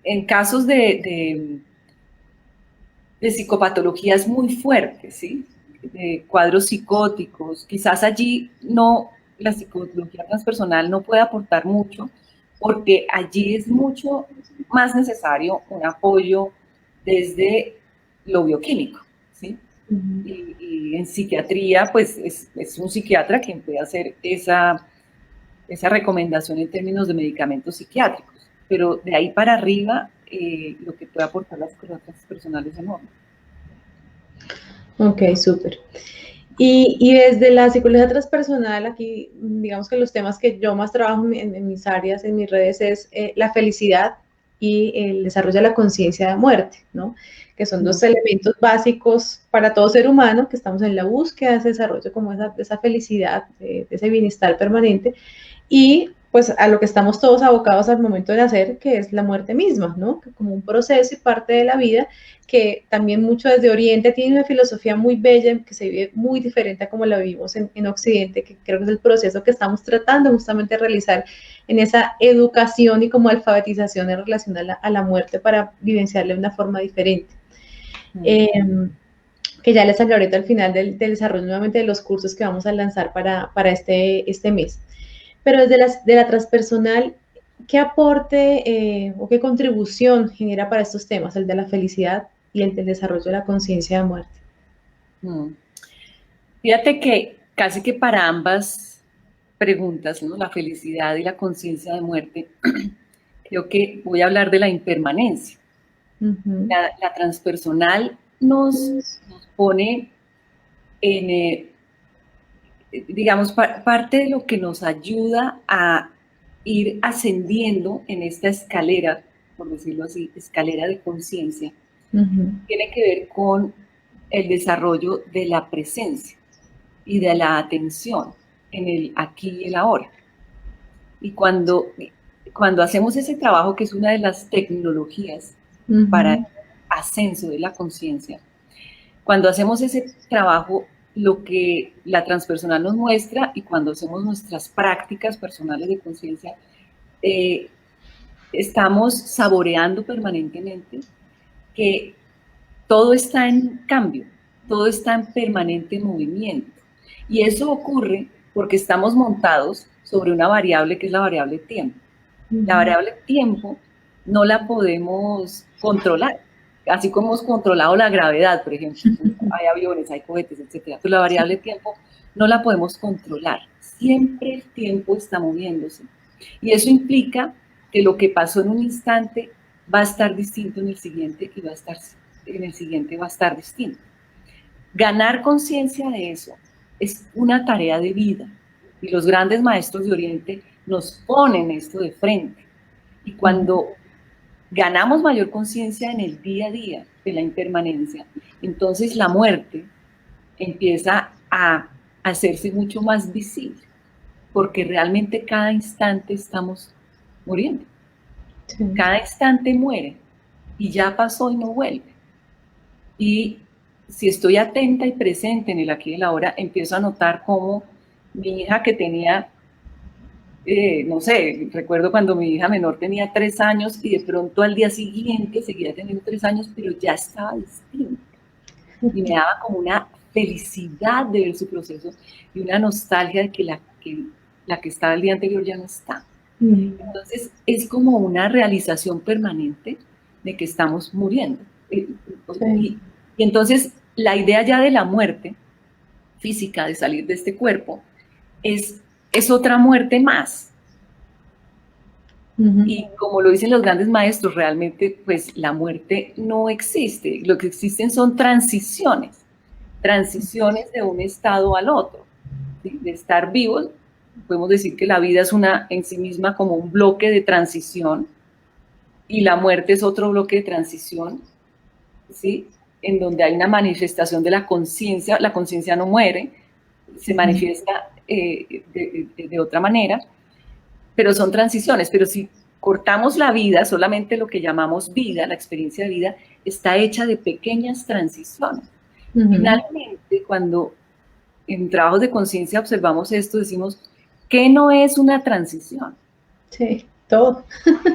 en casos de psicopatologías muy fuertes, ¿sí? De cuadros psicóticos, quizás allí no, la psicología transpersonal no puede aportar mucho, porque allí es mucho más necesario un apoyo desde lo bioquímico, ¿sí? Ujú. Y en psiquiatría, pues es un psiquiatra quien puede hacer esa recomendación en términos de medicamentos psiquiátricos, pero de ahí para arriba, lo que puede aportar la psicología transpersonal es enorme. Ok, súper. Y desde la psicología transpersonal, aquí digamos que los temas que yo más trabajo en mis áreas, en mis redes, es la felicidad y el desarrollo de la conciencia de muerte, ¿no? Que son dos elementos básicos para todo ser humano, que estamos en la búsqueda de ese desarrollo, como de esa felicidad, de ese bienestar permanente, y pues a lo que estamos todos abocados al momento de nacer, que es la muerte misma, ¿no? Que como un proceso y parte de la vida, que también mucho desde Oriente tiene una filosofía muy bella, que se vive muy diferente a como la vivimos en Occidente, que creo que es el proceso que estamos tratando justamente de realizar en esa educación y como alfabetización en relación a la muerte para vivenciarla de una forma diferente. Que ya les hablaré ahorita al final del desarrollo nuevamente de los cursos que vamos a lanzar para este mes. Pero desde de la transpersonal, ¿qué aporte o qué contribución genera para estos temas, el de la felicidad y el del desarrollo de la conciencia de muerte? Fíjate que casi que para ambas preguntas, ¿no? La felicidad y la conciencia de muerte, creo que voy a hablar de la impermanencia. Uh-huh. La transpersonal nos pone en, digamos, parte de lo que nos ayuda a ir ascendiendo en esta escalera, por decirlo así, escalera de conciencia, tiene que ver con el desarrollo de la presencia y de la atención en el aquí y el ahora. Y cuando hacemos ese trabajo, que es una de las tecnologías para el ascenso de la conciencia, cuando hacemos ese trabajo, lo que la transpersonal nos muestra, y cuando hacemos nuestras prácticas personales de conciencia, estamos saboreando permanentemente que todo está en cambio, todo está en permanente movimiento. Y eso ocurre porque estamos montados sobre una variable que es la variable tiempo. La variable tiempo no la podemos controlar, así como hemos controlado la gravedad, por ejemplo. Hay aviones, hay cohetes, etc. Pero la variable tiempo no la podemos controlar. Siempre el tiempo está moviéndose. Y eso implica que lo que pasó en un instante va a estar distinto en el siguiente y en el siguiente va a estar distinto. Ganar conciencia de eso es una tarea de vida, y los grandes maestros de Oriente nos ponen esto de frente. Y cuando ganamos mayor conciencia en el día a día de la impermanencia, entonces la muerte empieza a hacerse mucho más visible, porque realmente cada instante estamos muriendo. Sí. Cada instante muere y ya pasó y no vuelve. Y si estoy atenta y presente en el aquí y el ahora, empiezo a notar cómo mi hija, que tenía, no sé, recuerdo cuando mi hija menor tenía 3 años y de pronto al día siguiente seguía teniendo 3 años, pero ya estaba distinta. Y me daba como una felicidad de ver su proceso y una nostalgia de que la que estaba el día anterior ya no está. Entonces es como una realización permanente de que estamos muriendo. Sí. Y entonces la idea ya de la muerte física, de salir de este cuerpo, es otra muerte más. Y como lo dicen los grandes maestros, realmente pues la muerte no existe. Lo que existen son transiciones de un estado al otro, ¿sí? De estar vivos. Podemos decir que la vida es en sí misma como un bloque de transición, y la muerte es otro bloque de transición, ¿sí? En donde hay una manifestación de la conciencia no muere, se manifiesta de otra manera, pero son transiciones. Pero si cortamos la vida, solamente lo que llamamos vida, la experiencia de vida, está hecha de pequeñas transiciones. Finalmente, cuando en trabajos de conciencia observamos esto, decimos, ¿qué no es una transición? Sí, todo.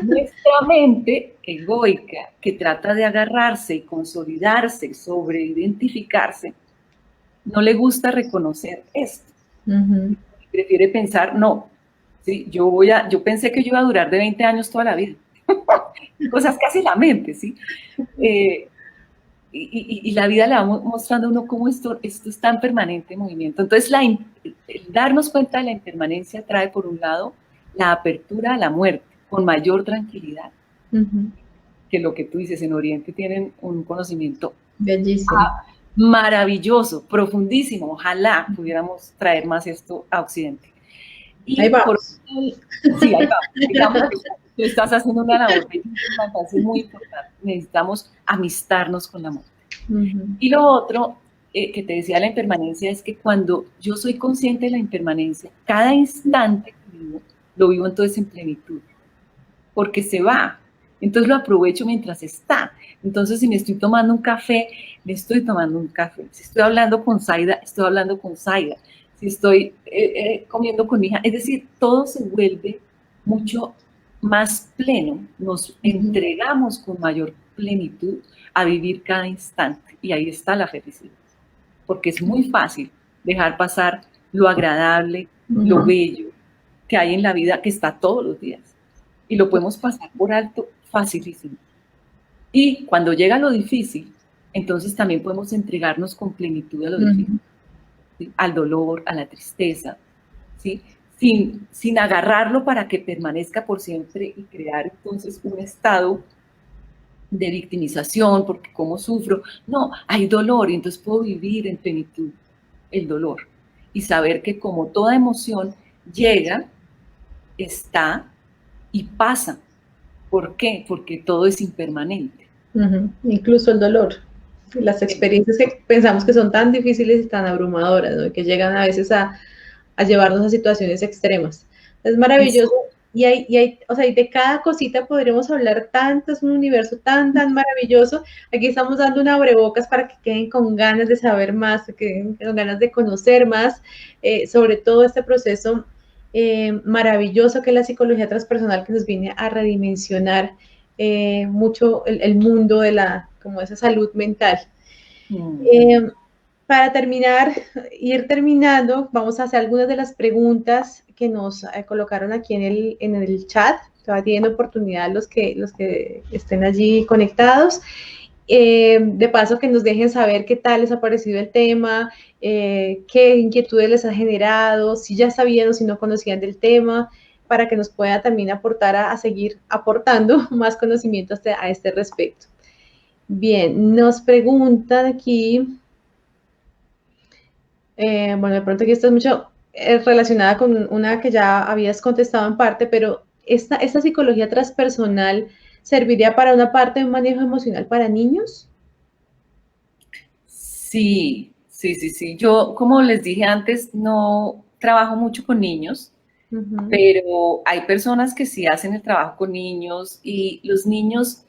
Nuestra mente egoica, que trata de agarrarse y consolidarse, sobreidentificarse, no le gusta reconocer esto. Prefiere pensar, no, ¿sí? Yo pensé que yo iba a durar de 20 años toda la vida. Cosas que hace la mente, ¿sí? Y la vida le va mostrando a uno cómo esto está en permanente movimiento. Entonces, el darnos cuenta de la impermanencia trae, por un lado, la apertura a la muerte con mayor tranquilidad. Que lo que tú dices, en Oriente tienen un conocimiento bellísimo, maravilloso, profundísimo. Ojalá pudiéramos traer más esto a Occidente. Y ahí vamos. Sí, ahí vamos. Digamos que tú estás haciendo una labor muy importante. Necesitamos amistarnos con la muerte. Y lo otro que te decía la impermanencia es que cuando yo soy consciente de la impermanencia, cada instante que vivo, lo vivo entonces en plenitud, porque se va. Entonces lo aprovecho mientras está. Entonces, si me estoy tomando un café, me estoy tomando un café. Si estoy hablando con Zaida, estoy hablando con Zaida. Si estoy comiendo con mi hija, es decir, todo se vuelve mucho más pleno. Nos entregamos con mayor plenitud a vivir cada instante. Y ahí está la felicidad. Porque es muy fácil dejar pasar lo agradable, lo bello que hay en la vida, que está todos los días. Y lo podemos pasar por alto facilísimo. Y cuando llega lo difícil, entonces también podemos entregarnos con plenitud a lo difícil, ¿sí? Al dolor, a la tristeza, ¿sí? Sin agarrarlo para que permanezca por siempre y crear entonces un estado de victimización, porque cómo sufro. No, hay dolor y entonces puedo vivir en plenitud el dolor y saber que como toda emoción llega, está y pasa. ¿Por qué? Porque todo es impermanente. Incluso el dolor, las experiencias que pensamos que son tan difíciles y tan abrumadoras, ¿no? Que llegan a veces a llevarnos a situaciones extremas. Es maravilloso. Y o sea, y de cada cosita podríamos hablar tanto, es un universo tan maravilloso. Aquí estamos dando un abrebocas para que queden con ganas de saber más, que queden con ganas de conocer más sobre todo este proceso maravilloso que es la psicología transpersonal, que nos viene a redimensionar mucho el mundo de como esa salud mental. Para ir terminando, vamos a hacer algunas de las preguntas que nos colocaron aquí en el chat. Todavía tienen oportunidad los que estén allí conectados. De paso, que nos dejen saber qué tal les ha parecido el tema, qué inquietudes les ha generado, si ya sabían o si no conocían del tema, para que nos pueda también aportar a seguir aportando más conocimiento a este respecto. Bien, nos preguntan aquí... bueno, de pronto aquí estás mucho relacionada con una que ya habías contestado en parte, pero ¿esta psicología transpersonal serviría para una parte de un manejo emocional para niños? Sí. Yo, como les dije antes, no trabajo mucho con niños, pero hay personas que sí hacen el trabajo con niños, y los niños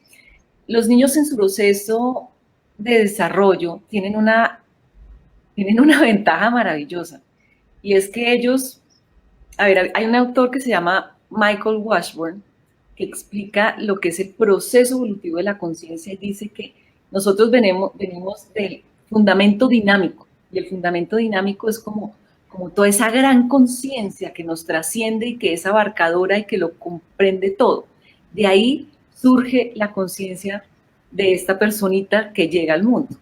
en su proceso de desarrollo tienen una ventaja maravillosa, y es que ellos, hay un autor que se llama Michael Washburn, que explica lo que es el proceso evolutivo de la conciencia, y dice que nosotros venimos del fundamento dinámico, y el fundamento dinámico es como toda esa gran conciencia que nos trasciende y que es abarcadora y que lo comprende todo. De ahí surge la conciencia de esta personita que llega al mundo.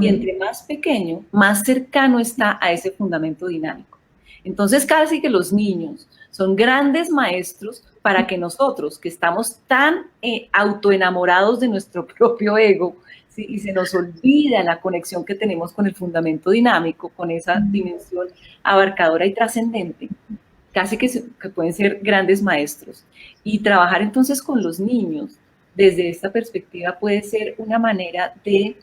Y entre más pequeño, más cercano está a ese fundamento dinámico. Entonces, casi que los niños son grandes maestros para que nosotros, que estamos tan autoenamorados de nuestro propio ego, ¿sí? Y se nos olvida la conexión que tenemos con el fundamento dinámico, con esa dimensión abarcadora y trascendente, casi que pueden ser grandes maestros. Y trabajar entonces con los niños desde esta perspectiva puede ser una manera de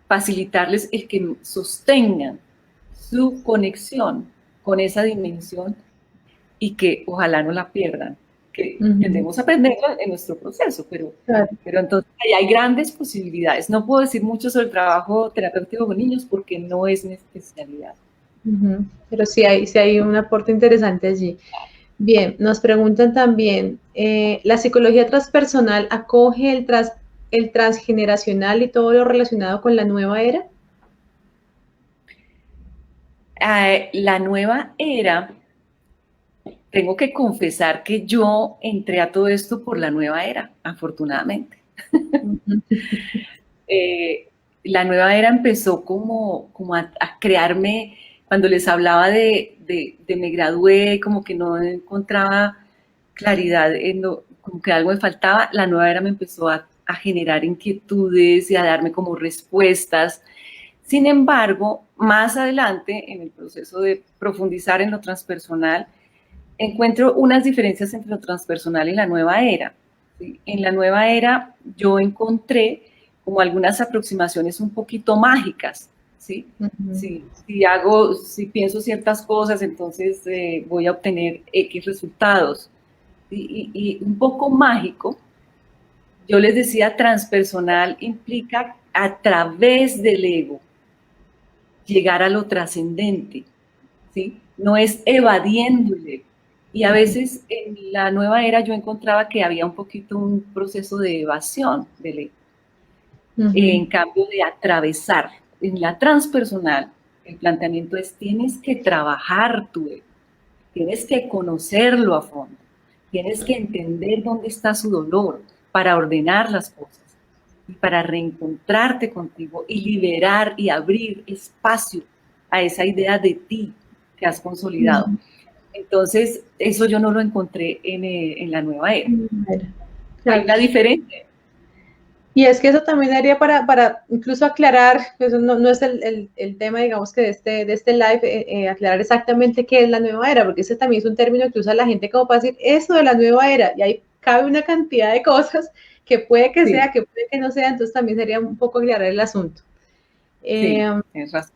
facilitarles el que sostengan su conexión con esa dimensión y que ojalá no la pierdan, que tendemos a aprenderla en nuestro proceso, Claro. pero entonces ahí hay grandes posibilidades. No puedo decir mucho sobre el trabajo terapéutico con niños porque no es mi especialidad. Pero sí hay un aporte interesante allí. Bien, nos preguntan también, ¿la psicología transpersonal acoge el transgeneracional y todo lo relacionado con la nueva era? La nueva era, tengo que confesar que yo entré a todo esto por la nueva era, afortunadamente. La nueva era empezó como a crearme, cuando les hablaba de me gradué, como que no encontraba claridad, como que algo me faltaba, la nueva era me empezó a generar inquietudes y a darme como respuestas. Sin embargo, más adelante, en el proceso de profundizar en lo transpersonal, encuentro unas diferencias entre lo transpersonal y la nueva era. ¿Sí? En la nueva era yo encontré como algunas aproximaciones un poquito mágicas. ¿Sí? Si pienso ciertas cosas, entonces voy a obtener X resultados. ¿Sí? Y un poco mágico, yo les decía, transpersonal implica a través del ego llegar a lo trascendente, ¿sí? No es evadiendo el ego. Y a veces en la nueva era yo encontraba que había un poquito un proceso de evasión del ego. En cambio de atravesar. En la transpersonal, el planteamiento es: tienes que trabajar tu ego, tienes que conocerlo a fondo, tienes que entender dónde está su dolor para ordenar las cosas y para reencontrarte contigo y liberar y abrir espacio a esa idea de ti que has consolidado. Entonces, eso yo no lo encontré en la nueva era. Claro. Hay una diferencia. Y es que eso también daría para incluso aclarar, eso no es el tema, digamos, que de este live, aclarar exactamente qué es la nueva era, porque ese también es un término que usa la gente como para decir eso de la nueva era, y ahí cabe una cantidad de cosas que puede que sea, que puede que no sea, entonces también sería un poco aclarar el asunto. Tienes razón.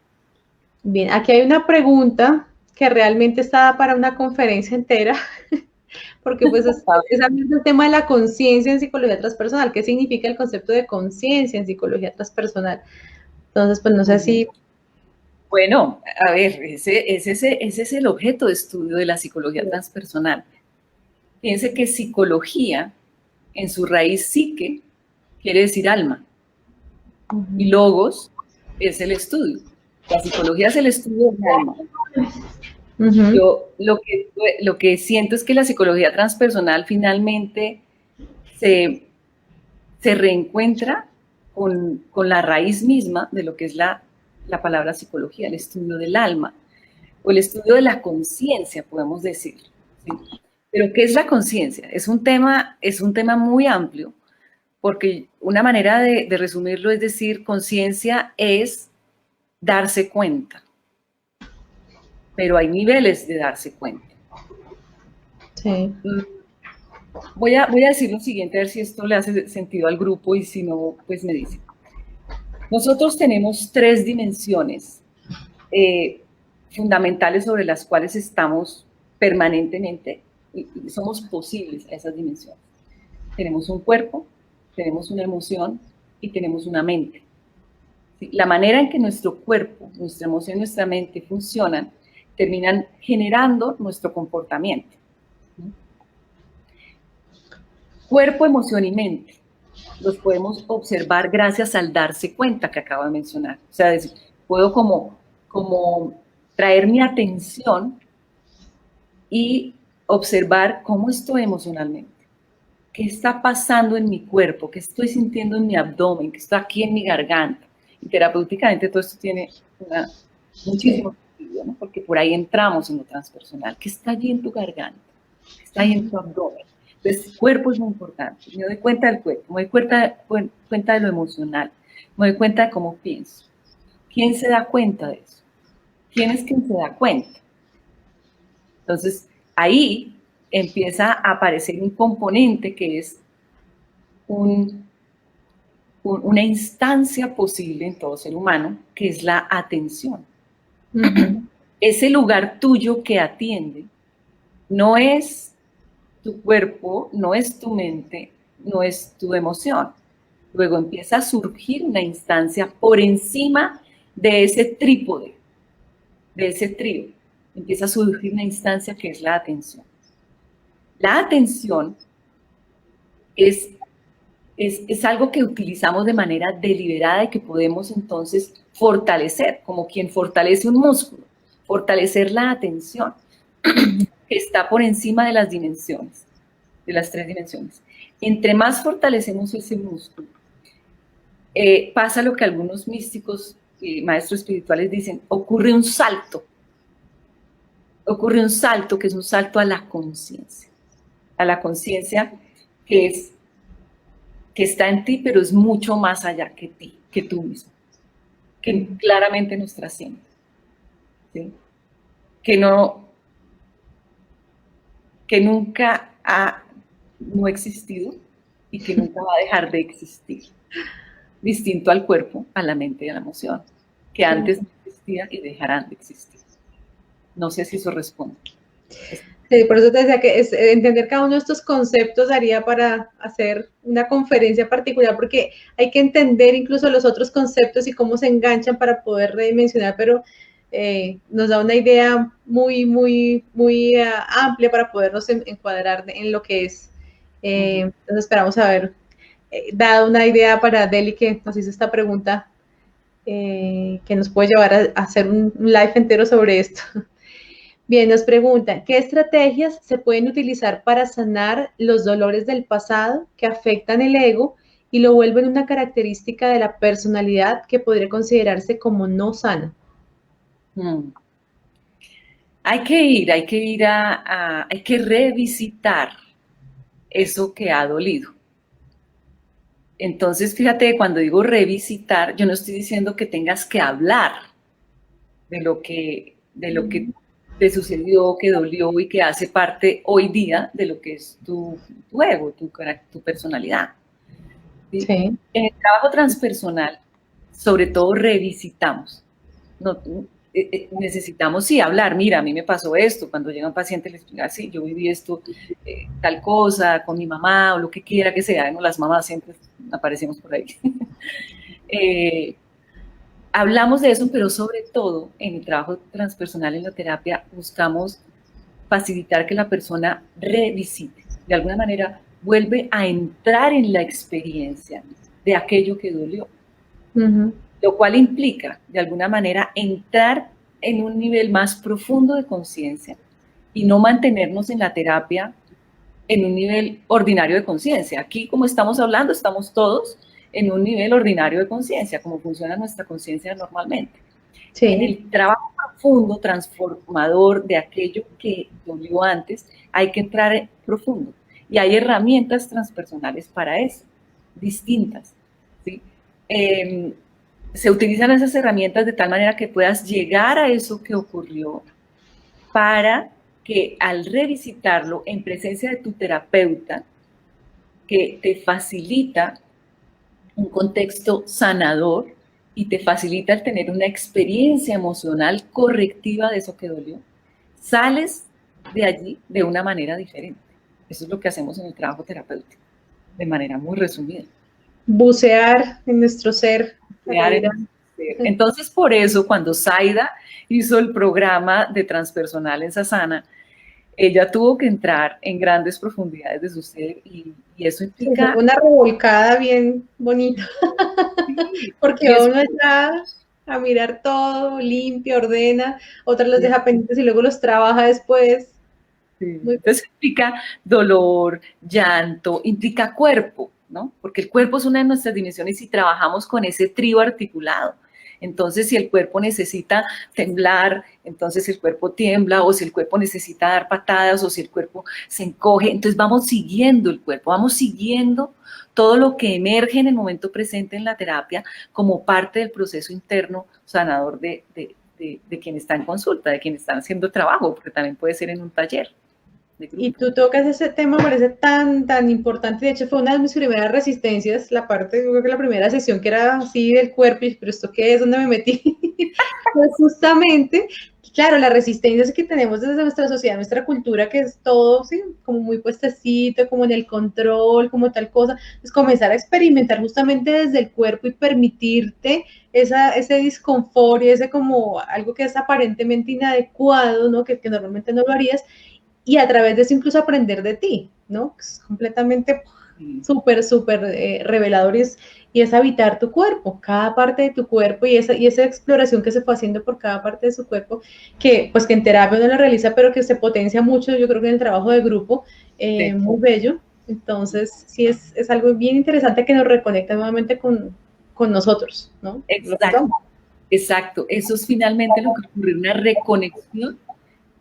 Bien, aquí hay una pregunta que realmente está para una conferencia entera, porque pues es el tema de la conciencia en psicología transpersonal. ¿Qué significa el concepto de conciencia en psicología transpersonal? Entonces, pues no sé si... Bueno, a ver, ese es el objeto de estudio de la psicología transpersonal. Fíjense que psicología, en su raíz psique, quiere decir alma. Y logos es el estudio. La psicología es el estudio del alma. Yo lo que siento es que la psicología transpersonal finalmente se reencuentra con la raíz misma de lo que es la palabra psicología, el estudio del alma, o el estudio de la conciencia, podemos decir. ¿Sí? Pero ¿qué es la conciencia? Es un tema muy amplio, porque una manera de resumirlo es decir, conciencia es darse cuenta. Pero hay niveles de darse cuenta. Sí. Voy a decir lo siguiente, a ver si esto le hace sentido al grupo y si no, pues me dice. Nosotros tenemos 3 dimensiones fundamentales sobre las cuales estamos permanentemente y somos posibles a esas dimensiones. Tenemos un cuerpo, tenemos una emoción y tenemos una mente. ¿Sí? La manera en que nuestro cuerpo, nuestra emoción y nuestra mente funcionan terminan generando nuestro comportamiento. Cuerpo, emoción y mente los podemos observar gracias al darse cuenta que acabo de mencionar. O sea, puedo como traer mi atención y observar cómo estoy emocionalmente. ¿Qué está pasando en mi cuerpo? ¿Qué estoy sintiendo en mi abdomen? ¿Qué está aquí en mi garganta? Y terapéuticamente todo esto tiene muchísimo sentido, ¿no? Porque por ahí entramos en lo transpersonal. ¿Qué está allí en tu garganta? ¿Qué está ahí en tu abdomen? Entonces, el cuerpo es muy importante. Me doy cuenta del cuerpo, me doy cuenta de lo emocional, me doy cuenta de cómo pienso. ¿Quién se da cuenta de eso? ¿Quién es quien se da cuenta? Entonces, ahí empieza a aparecer un componente que es una instancia posible en todo ser humano, que es la atención. Ese lugar tuyo que atiende no es tu cuerpo, no es tu mente, no es tu emoción. Luego empieza a surgir una instancia por encima de ese trípode, de ese trío. Empieza a surgir una instancia que es la atención. La atención es algo que utilizamos de manera deliberada y que podemos entonces fortalecer, como quien fortalece un músculo, fortalecer la atención, que está por encima de las dimensiones, de las 3 dimensiones. Entre más fortalecemos ese músculo, pasa lo que algunos místicos, maestros espirituales dicen, ocurre un salto que es un salto a la conciencia que está en ti, pero es mucho más allá que ti, que tú mismo, que claramente nos trasciende, ¿sí? Que nunca no ha existido y que nunca va a dejar de existir, distinto al cuerpo, a la mente y a la emoción, que antes no existía y dejarán de existir. No sé si eso responde. Sí, por eso te decía que entender cada uno de estos conceptos daría para hacer una conferencia particular, porque hay que entender incluso los otros conceptos y cómo se enganchan para poder redimensionar, pero nos da una idea muy, muy, muy amplia para podernos encuadrar en lo que es. Entonces esperamos haber dado una idea para Deli, que nos hizo esta pregunta, que nos puede llevar a hacer un live entero sobre esto. Bien, nos preguntan, ¿qué estrategias se pueden utilizar para sanar los dolores del pasado que afectan el ego y lo vuelven una característica de la personalidad que podría considerarse como no sana? Hay que revisitar eso que ha dolido. Entonces, fíjate, cuando digo revisitar, yo no estoy diciendo que tengas que hablar de lo que te sucedió, que dolió y que hace parte hoy día de lo que es tu ego, tu personalidad. ¿Sí? Sí. En el trabajo transpersonal, sobre todo revisitamos. Necesitamos sí hablar, mira, a mí me pasó esto, cuando llega un paciente le explica, sí, yo viví esto, tal cosa, con mi mamá o lo que quiera que sea, ¿no? Las mamás siempre aparecemos por ahí. Hablamos de eso, pero sobre todo en el trabajo transpersonal, en la terapia, buscamos facilitar que la persona revisite, de alguna manera vuelve a entrar en la experiencia de aquello que dolió. Lo cual implica, de alguna manera, entrar en un nivel más profundo de conciencia y no mantenernos en la terapia en un nivel ordinario de conciencia. Aquí, como estamos hablando, estamos todos en un nivel ordinario de conciencia, como funciona nuestra conciencia normalmente. Sí. En el trabajo profundo, transformador de aquello que dolió antes, hay que entrar profundo. Y hay herramientas transpersonales para eso, distintas, ¿sí? Se utilizan esas herramientas de tal manera que puedas llegar a eso que ocurrió para que al revisitarlo en presencia de tu terapeuta, que te facilita un contexto sanador y te facilita el tener una experiencia emocional correctiva de eso que dolió, sales de allí de una manera diferente. Eso es lo que hacemos en el trabajo terapéutico, de manera muy resumida. Bucear en nuestro ser. Entonces, por eso, cuando Zaida hizo el programa de transpersonal en Sasana, ella tuvo que entrar en grandes profundidades de su ser y eso implica... Una revolcada bien bonita, porque uno está a mirar todo, limpia, ordena, otras los deja pendientes y luego los trabaja después. Sí. Entonces implica dolor, llanto, implica cuerpo, ¿no? Porque el cuerpo es una de nuestras dimensiones y trabajamos con ese trío articulado. Entonces, si el cuerpo necesita temblar, entonces el cuerpo tiembla, o si el cuerpo necesita dar patadas, o si el cuerpo se encoge, entonces vamos siguiendo el cuerpo, vamos siguiendo todo lo que emerge en el momento presente en la terapia como parte del proceso interno sanador de quien está en consulta, de quien está haciendo trabajo, porque también puede ser en un taller. de Y grupo. tú tocas ese tema, me parece tan importante. De hecho, fue una de mis primeras resistencias, la parte, yo creo que la primera sesión que era así del cuerpo, y pero ¿esto qué es? ¿Dónde me metí? Pues justamente, claro, la resistencia es que tenemos desde nuestra sociedad, nuestra cultura, que es todo, ¿sí? Como muy puestecito, como en el control, como tal cosa. Es comenzar a experimentar justamente desde el cuerpo y permitirte ese disconfort y ese como algo que es aparentemente inadecuado, ¿no? Que normalmente no lo harías, y a través de eso incluso aprender de ti, ¿no? Es completamente súper revelador, y es habitar tu cuerpo, cada parte de tu cuerpo, y esa exploración que se fue haciendo por cada parte de su cuerpo, que pues que en terapia uno la realiza, pero que se potencia mucho, yo creo que en el trabajo de grupo, Sí. muy bello. Entonces, sí es algo bien interesante que nos reconecta nuevamente con nosotros, ¿no? Exacto, exacto. Eso es finalmente lo que ocurre, una reconexión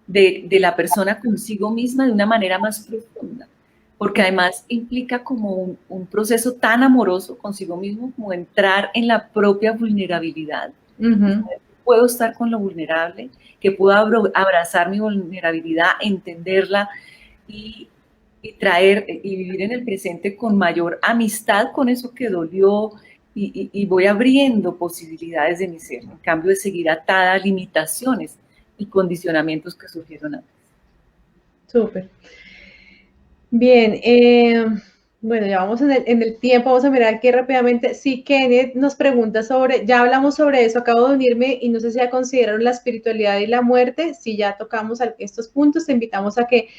de la persona consigo misma de una manera más profunda, porque además implica como un proceso tan amoroso consigo mismo como entrar en la propia vulnerabilidad. Puedo estar con lo vulnerable, que puedo abrazar mi vulnerabilidad, entenderla y traer y vivir en el presente con mayor amistad con eso que dolió, y voy abriendo posibilidades de mi ser, en cambio de seguir atada a limitaciones y condicionamientos que surgieron antes. Súper. Bien, bueno, ya vamos en el tiempo, vamos a mirar aquí rápidamente. Sí, Kenneth nos pregunta sobre, ya hablamos sobre eso, acabo de unirme y no sé si ya consideraron la espiritualidad y la muerte. Si ya tocamos estos puntos, te invitamos a que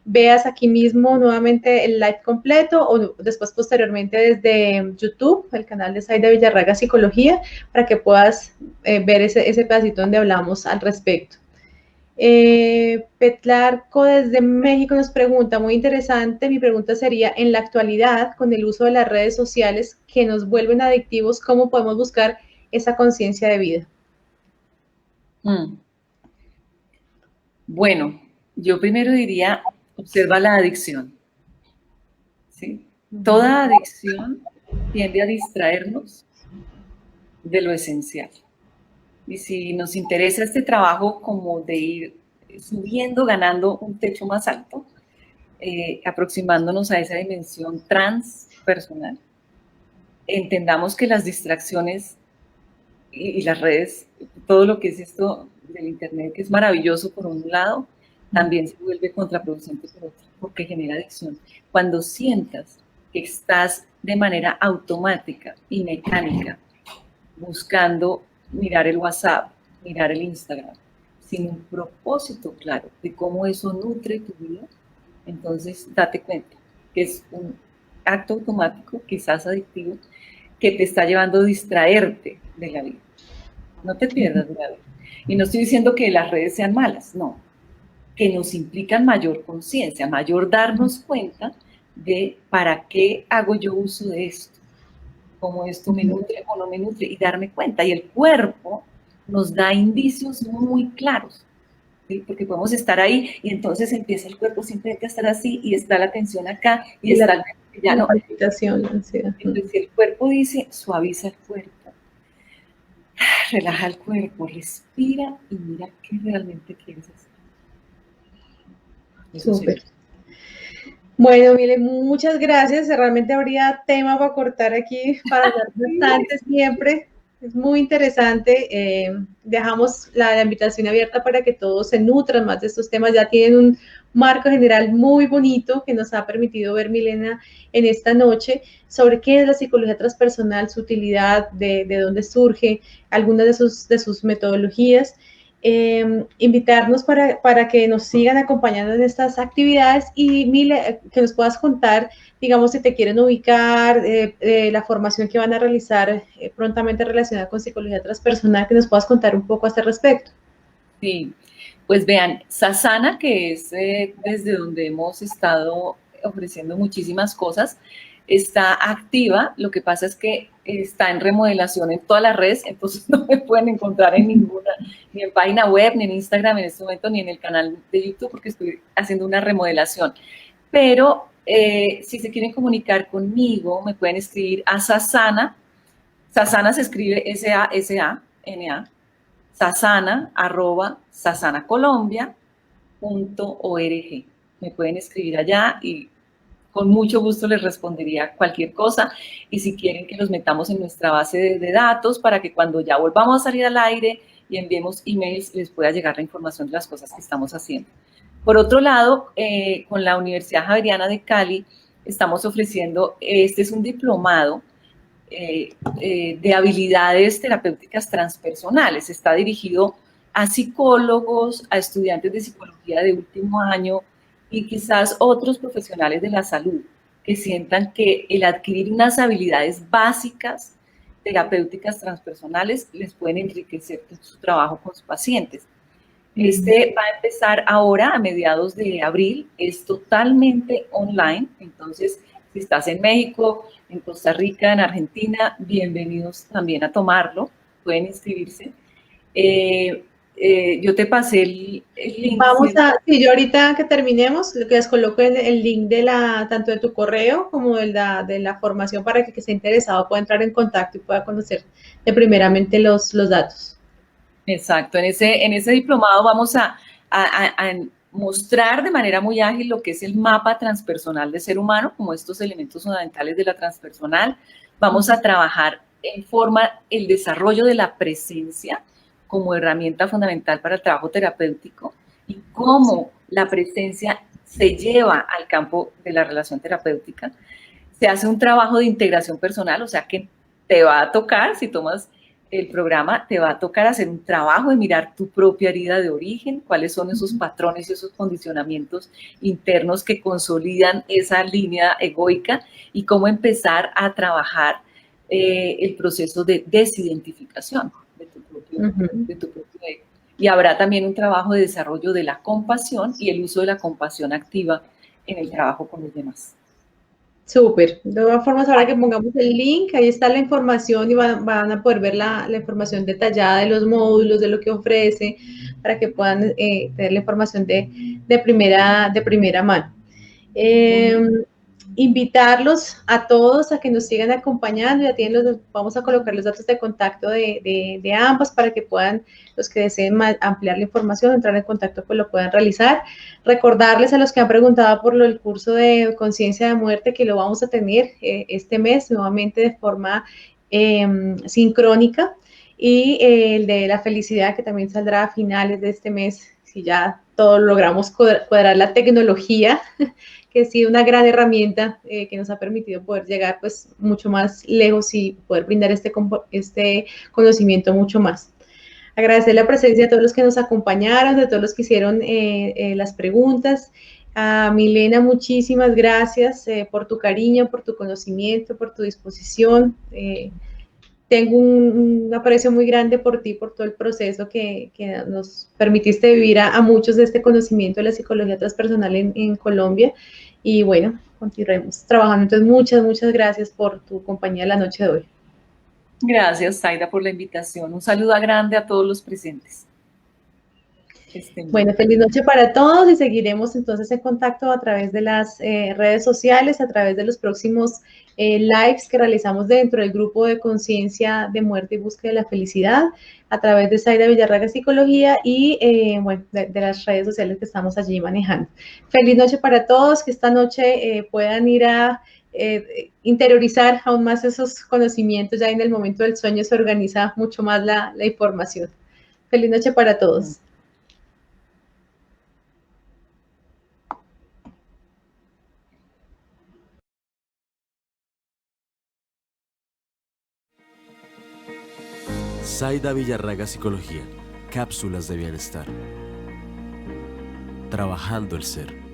veas aquí mismo nuevamente el live completo, o después posteriormente desde YouTube, el canal de Zaida Villarraga Psicología, para que puedas ver ese pedacito donde hablamos al respecto. Petlarco desde México nos pregunta, muy interesante, mi pregunta sería, en la actualidad, con el uso de las redes sociales que nos vuelven adictivos, ¿cómo podemos buscar esa conciencia de vida? Bueno, yo primero diría, observa la adicción, ¿sí? Toda adicción tiende a distraernos de lo esencial. Y si nos interesa este trabajo como de ir subiendo, ganando un techo más alto, aproximándonos a esa dimensión transpersonal, entendamos que las distracciones y las redes, todo lo que es esto del Internet, que es maravilloso por un lado, también se vuelve contraproducente por otro, porque genera adicción. Cuando sientas que estás de manera automática y mecánica buscando mirar el WhatsApp, mirar el Instagram, sin un propósito claro de cómo eso nutre tu vida, entonces date cuenta que es un acto automático, quizás adictivo, que te está llevando a distraerte de la vida. No te pierdas de la vida. Y no estoy diciendo que las redes sean malas, no, que nos implican mayor conciencia, mayor darnos cuenta de para qué hago yo uso de esto, cómo esto me nutre o no me nutre, y darme cuenta. Y el cuerpo nos da indicios muy claros, ¿sí? Porque podemos estar ahí y entonces empieza el cuerpo simplemente a estar así, y está la tensión acá y está el ya no. Palpitación, la ansiedad. Entonces, si el cuerpo dice, suaviza el cuerpo, relaja el cuerpo, respira y mira qué realmente quieres hacer. Súper. Bueno, Mile, muchas gracias. Realmente habría tema para cortar aquí, para hablar bastante siempre. Es muy interesante. Dejamos la invitación abierta para que todos se nutran más de estos temas. Ya tienen un marco general muy bonito que nos ha permitido ver Milena en esta noche sobre qué es la psicología transpersonal, su utilidad, de dónde surge, algunas de sus metodologías. Invitarnos para que nos sigan acompañando en estas actividades, y Mile, que nos puedas contar, digamos, si te quieren ubicar, la formación que van a realizar prontamente relacionada con psicología transpersonal, que nos puedas contar un poco a este respecto. Sí, pues vean, Sasana, que es desde donde hemos estado ofreciendo muchísimas cosas, está activa. Lo que pasa es que está en remodelación en todas las redes, entonces no me pueden encontrar en ninguna, ni en página web, ni en Instagram en este momento, ni en el canal de YouTube, porque estoy haciendo una remodelación. Pero si se quieren comunicar conmigo, me pueden escribir a Sasana. Sasana se escribe S-A-S-A-N-A, sasana@sasanacolombia.org. me pueden escribir allá y con mucho gusto les respondería cualquier cosa. Y si quieren que los metamos en nuestra base de datos para que cuando ya volvamos a salir al aire y enviemos emails, les pueda llegar la información de las cosas que estamos haciendo. Por otro lado, con la Universidad Javeriana de Cali, estamos ofreciendo, este es un diplomado de habilidades terapéuticas transpersonales. Está dirigido a psicólogos, a estudiantes de psicología de último año y quizás otros profesionales de la salud que sientan que el adquirir unas habilidades básicas terapéuticas transpersonales les pueden enriquecer su trabajo con sus pacientes. Este va a empezar ahora a mediados de abril, es totalmente online, entonces si estás en México, en Costa Rica, en Argentina, bienvenidos también a tomarlo, pueden inscribirse. Yo te pasé el link. Sí, yo ahorita que terminemos, que les coloco el link de tanto de tu correo como de la formación para que esté interesado pueda entrar en contacto y pueda conocer de primeramente los datos. Exacto, en ese diplomado vamos a mostrar de manera muy ágil lo que es el mapa transpersonal del ser humano, como estos elementos fundamentales de la transpersonal. Vamos a trabajar en forma el desarrollo de la presencia como herramienta fundamental para el trabajo terapéutico y cómo la presencia se lleva al campo de la relación terapéutica. Se hace un trabajo de integración personal, o sea que te va a tocar, si tomas el programa, te va a tocar hacer un trabajo de mirar tu propia herida de origen, cuáles son esos patrones y esos condicionamientos internos que consolidan esa línea egoica y cómo empezar a trabajar el proceso de desidentificación de tu propio ego. Y habrá también un trabajo de desarrollo de la compasión y el uso de la compasión activa en el trabajo con los demás. Súper. De todas formas, ahora que pongamos el link, ahí está la información y van a poder ver la información detallada de los módulos, de lo que ofrece, para que puedan tener la información de primera mano. Invitarlos a todos a que nos sigan acompañando. Ya vamos a colocar los datos de contacto de ambas para que puedan, los que deseen ampliar la información, entrar en contacto, pues lo puedan realizar. Recordarles a los que han preguntado por el curso de conciencia de muerte que lo vamos a tener este mes nuevamente de forma sincrónica, y el de la felicidad que también saldrá a finales de este mes, si ya todos logramos cuadrar la tecnología, que ha sido una gran herramienta que nos ha permitido poder llegar pues mucho más lejos y poder brindar este conocimiento mucho más. Agradecer la presencia de todos los que nos acompañaron, de todos los que hicieron las preguntas. A Milena, muchísimas gracias por tu cariño, por tu conocimiento, por tu disposición. Tengo un aprecio muy grande por ti, por todo el proceso que nos permitiste vivir a muchos de este conocimiento de la psicología transpersonal en Colombia. Y bueno, continuemos trabajando. Entonces, muchas gracias por tu compañía la noche de hoy. Gracias, Zaida, por la invitación. Un saludo grande a todos los presentes. Bueno, feliz noche para todos y seguiremos entonces en contacto a través de las redes sociales, a través de los próximos lives que realizamos dentro del grupo de conciencia de muerte y búsqueda de la felicidad, a través de Zaida Villarraga Psicología y bueno, de las redes sociales que estamos allí manejando. Feliz noche para todos, que esta noche puedan ir a interiorizar aún más esos conocimientos. Ya en el momento del sueño se organiza mucho más la información. Feliz noche para todos. Zaida Villarraga Psicología. Cápsulas de bienestar. Trabajando el ser.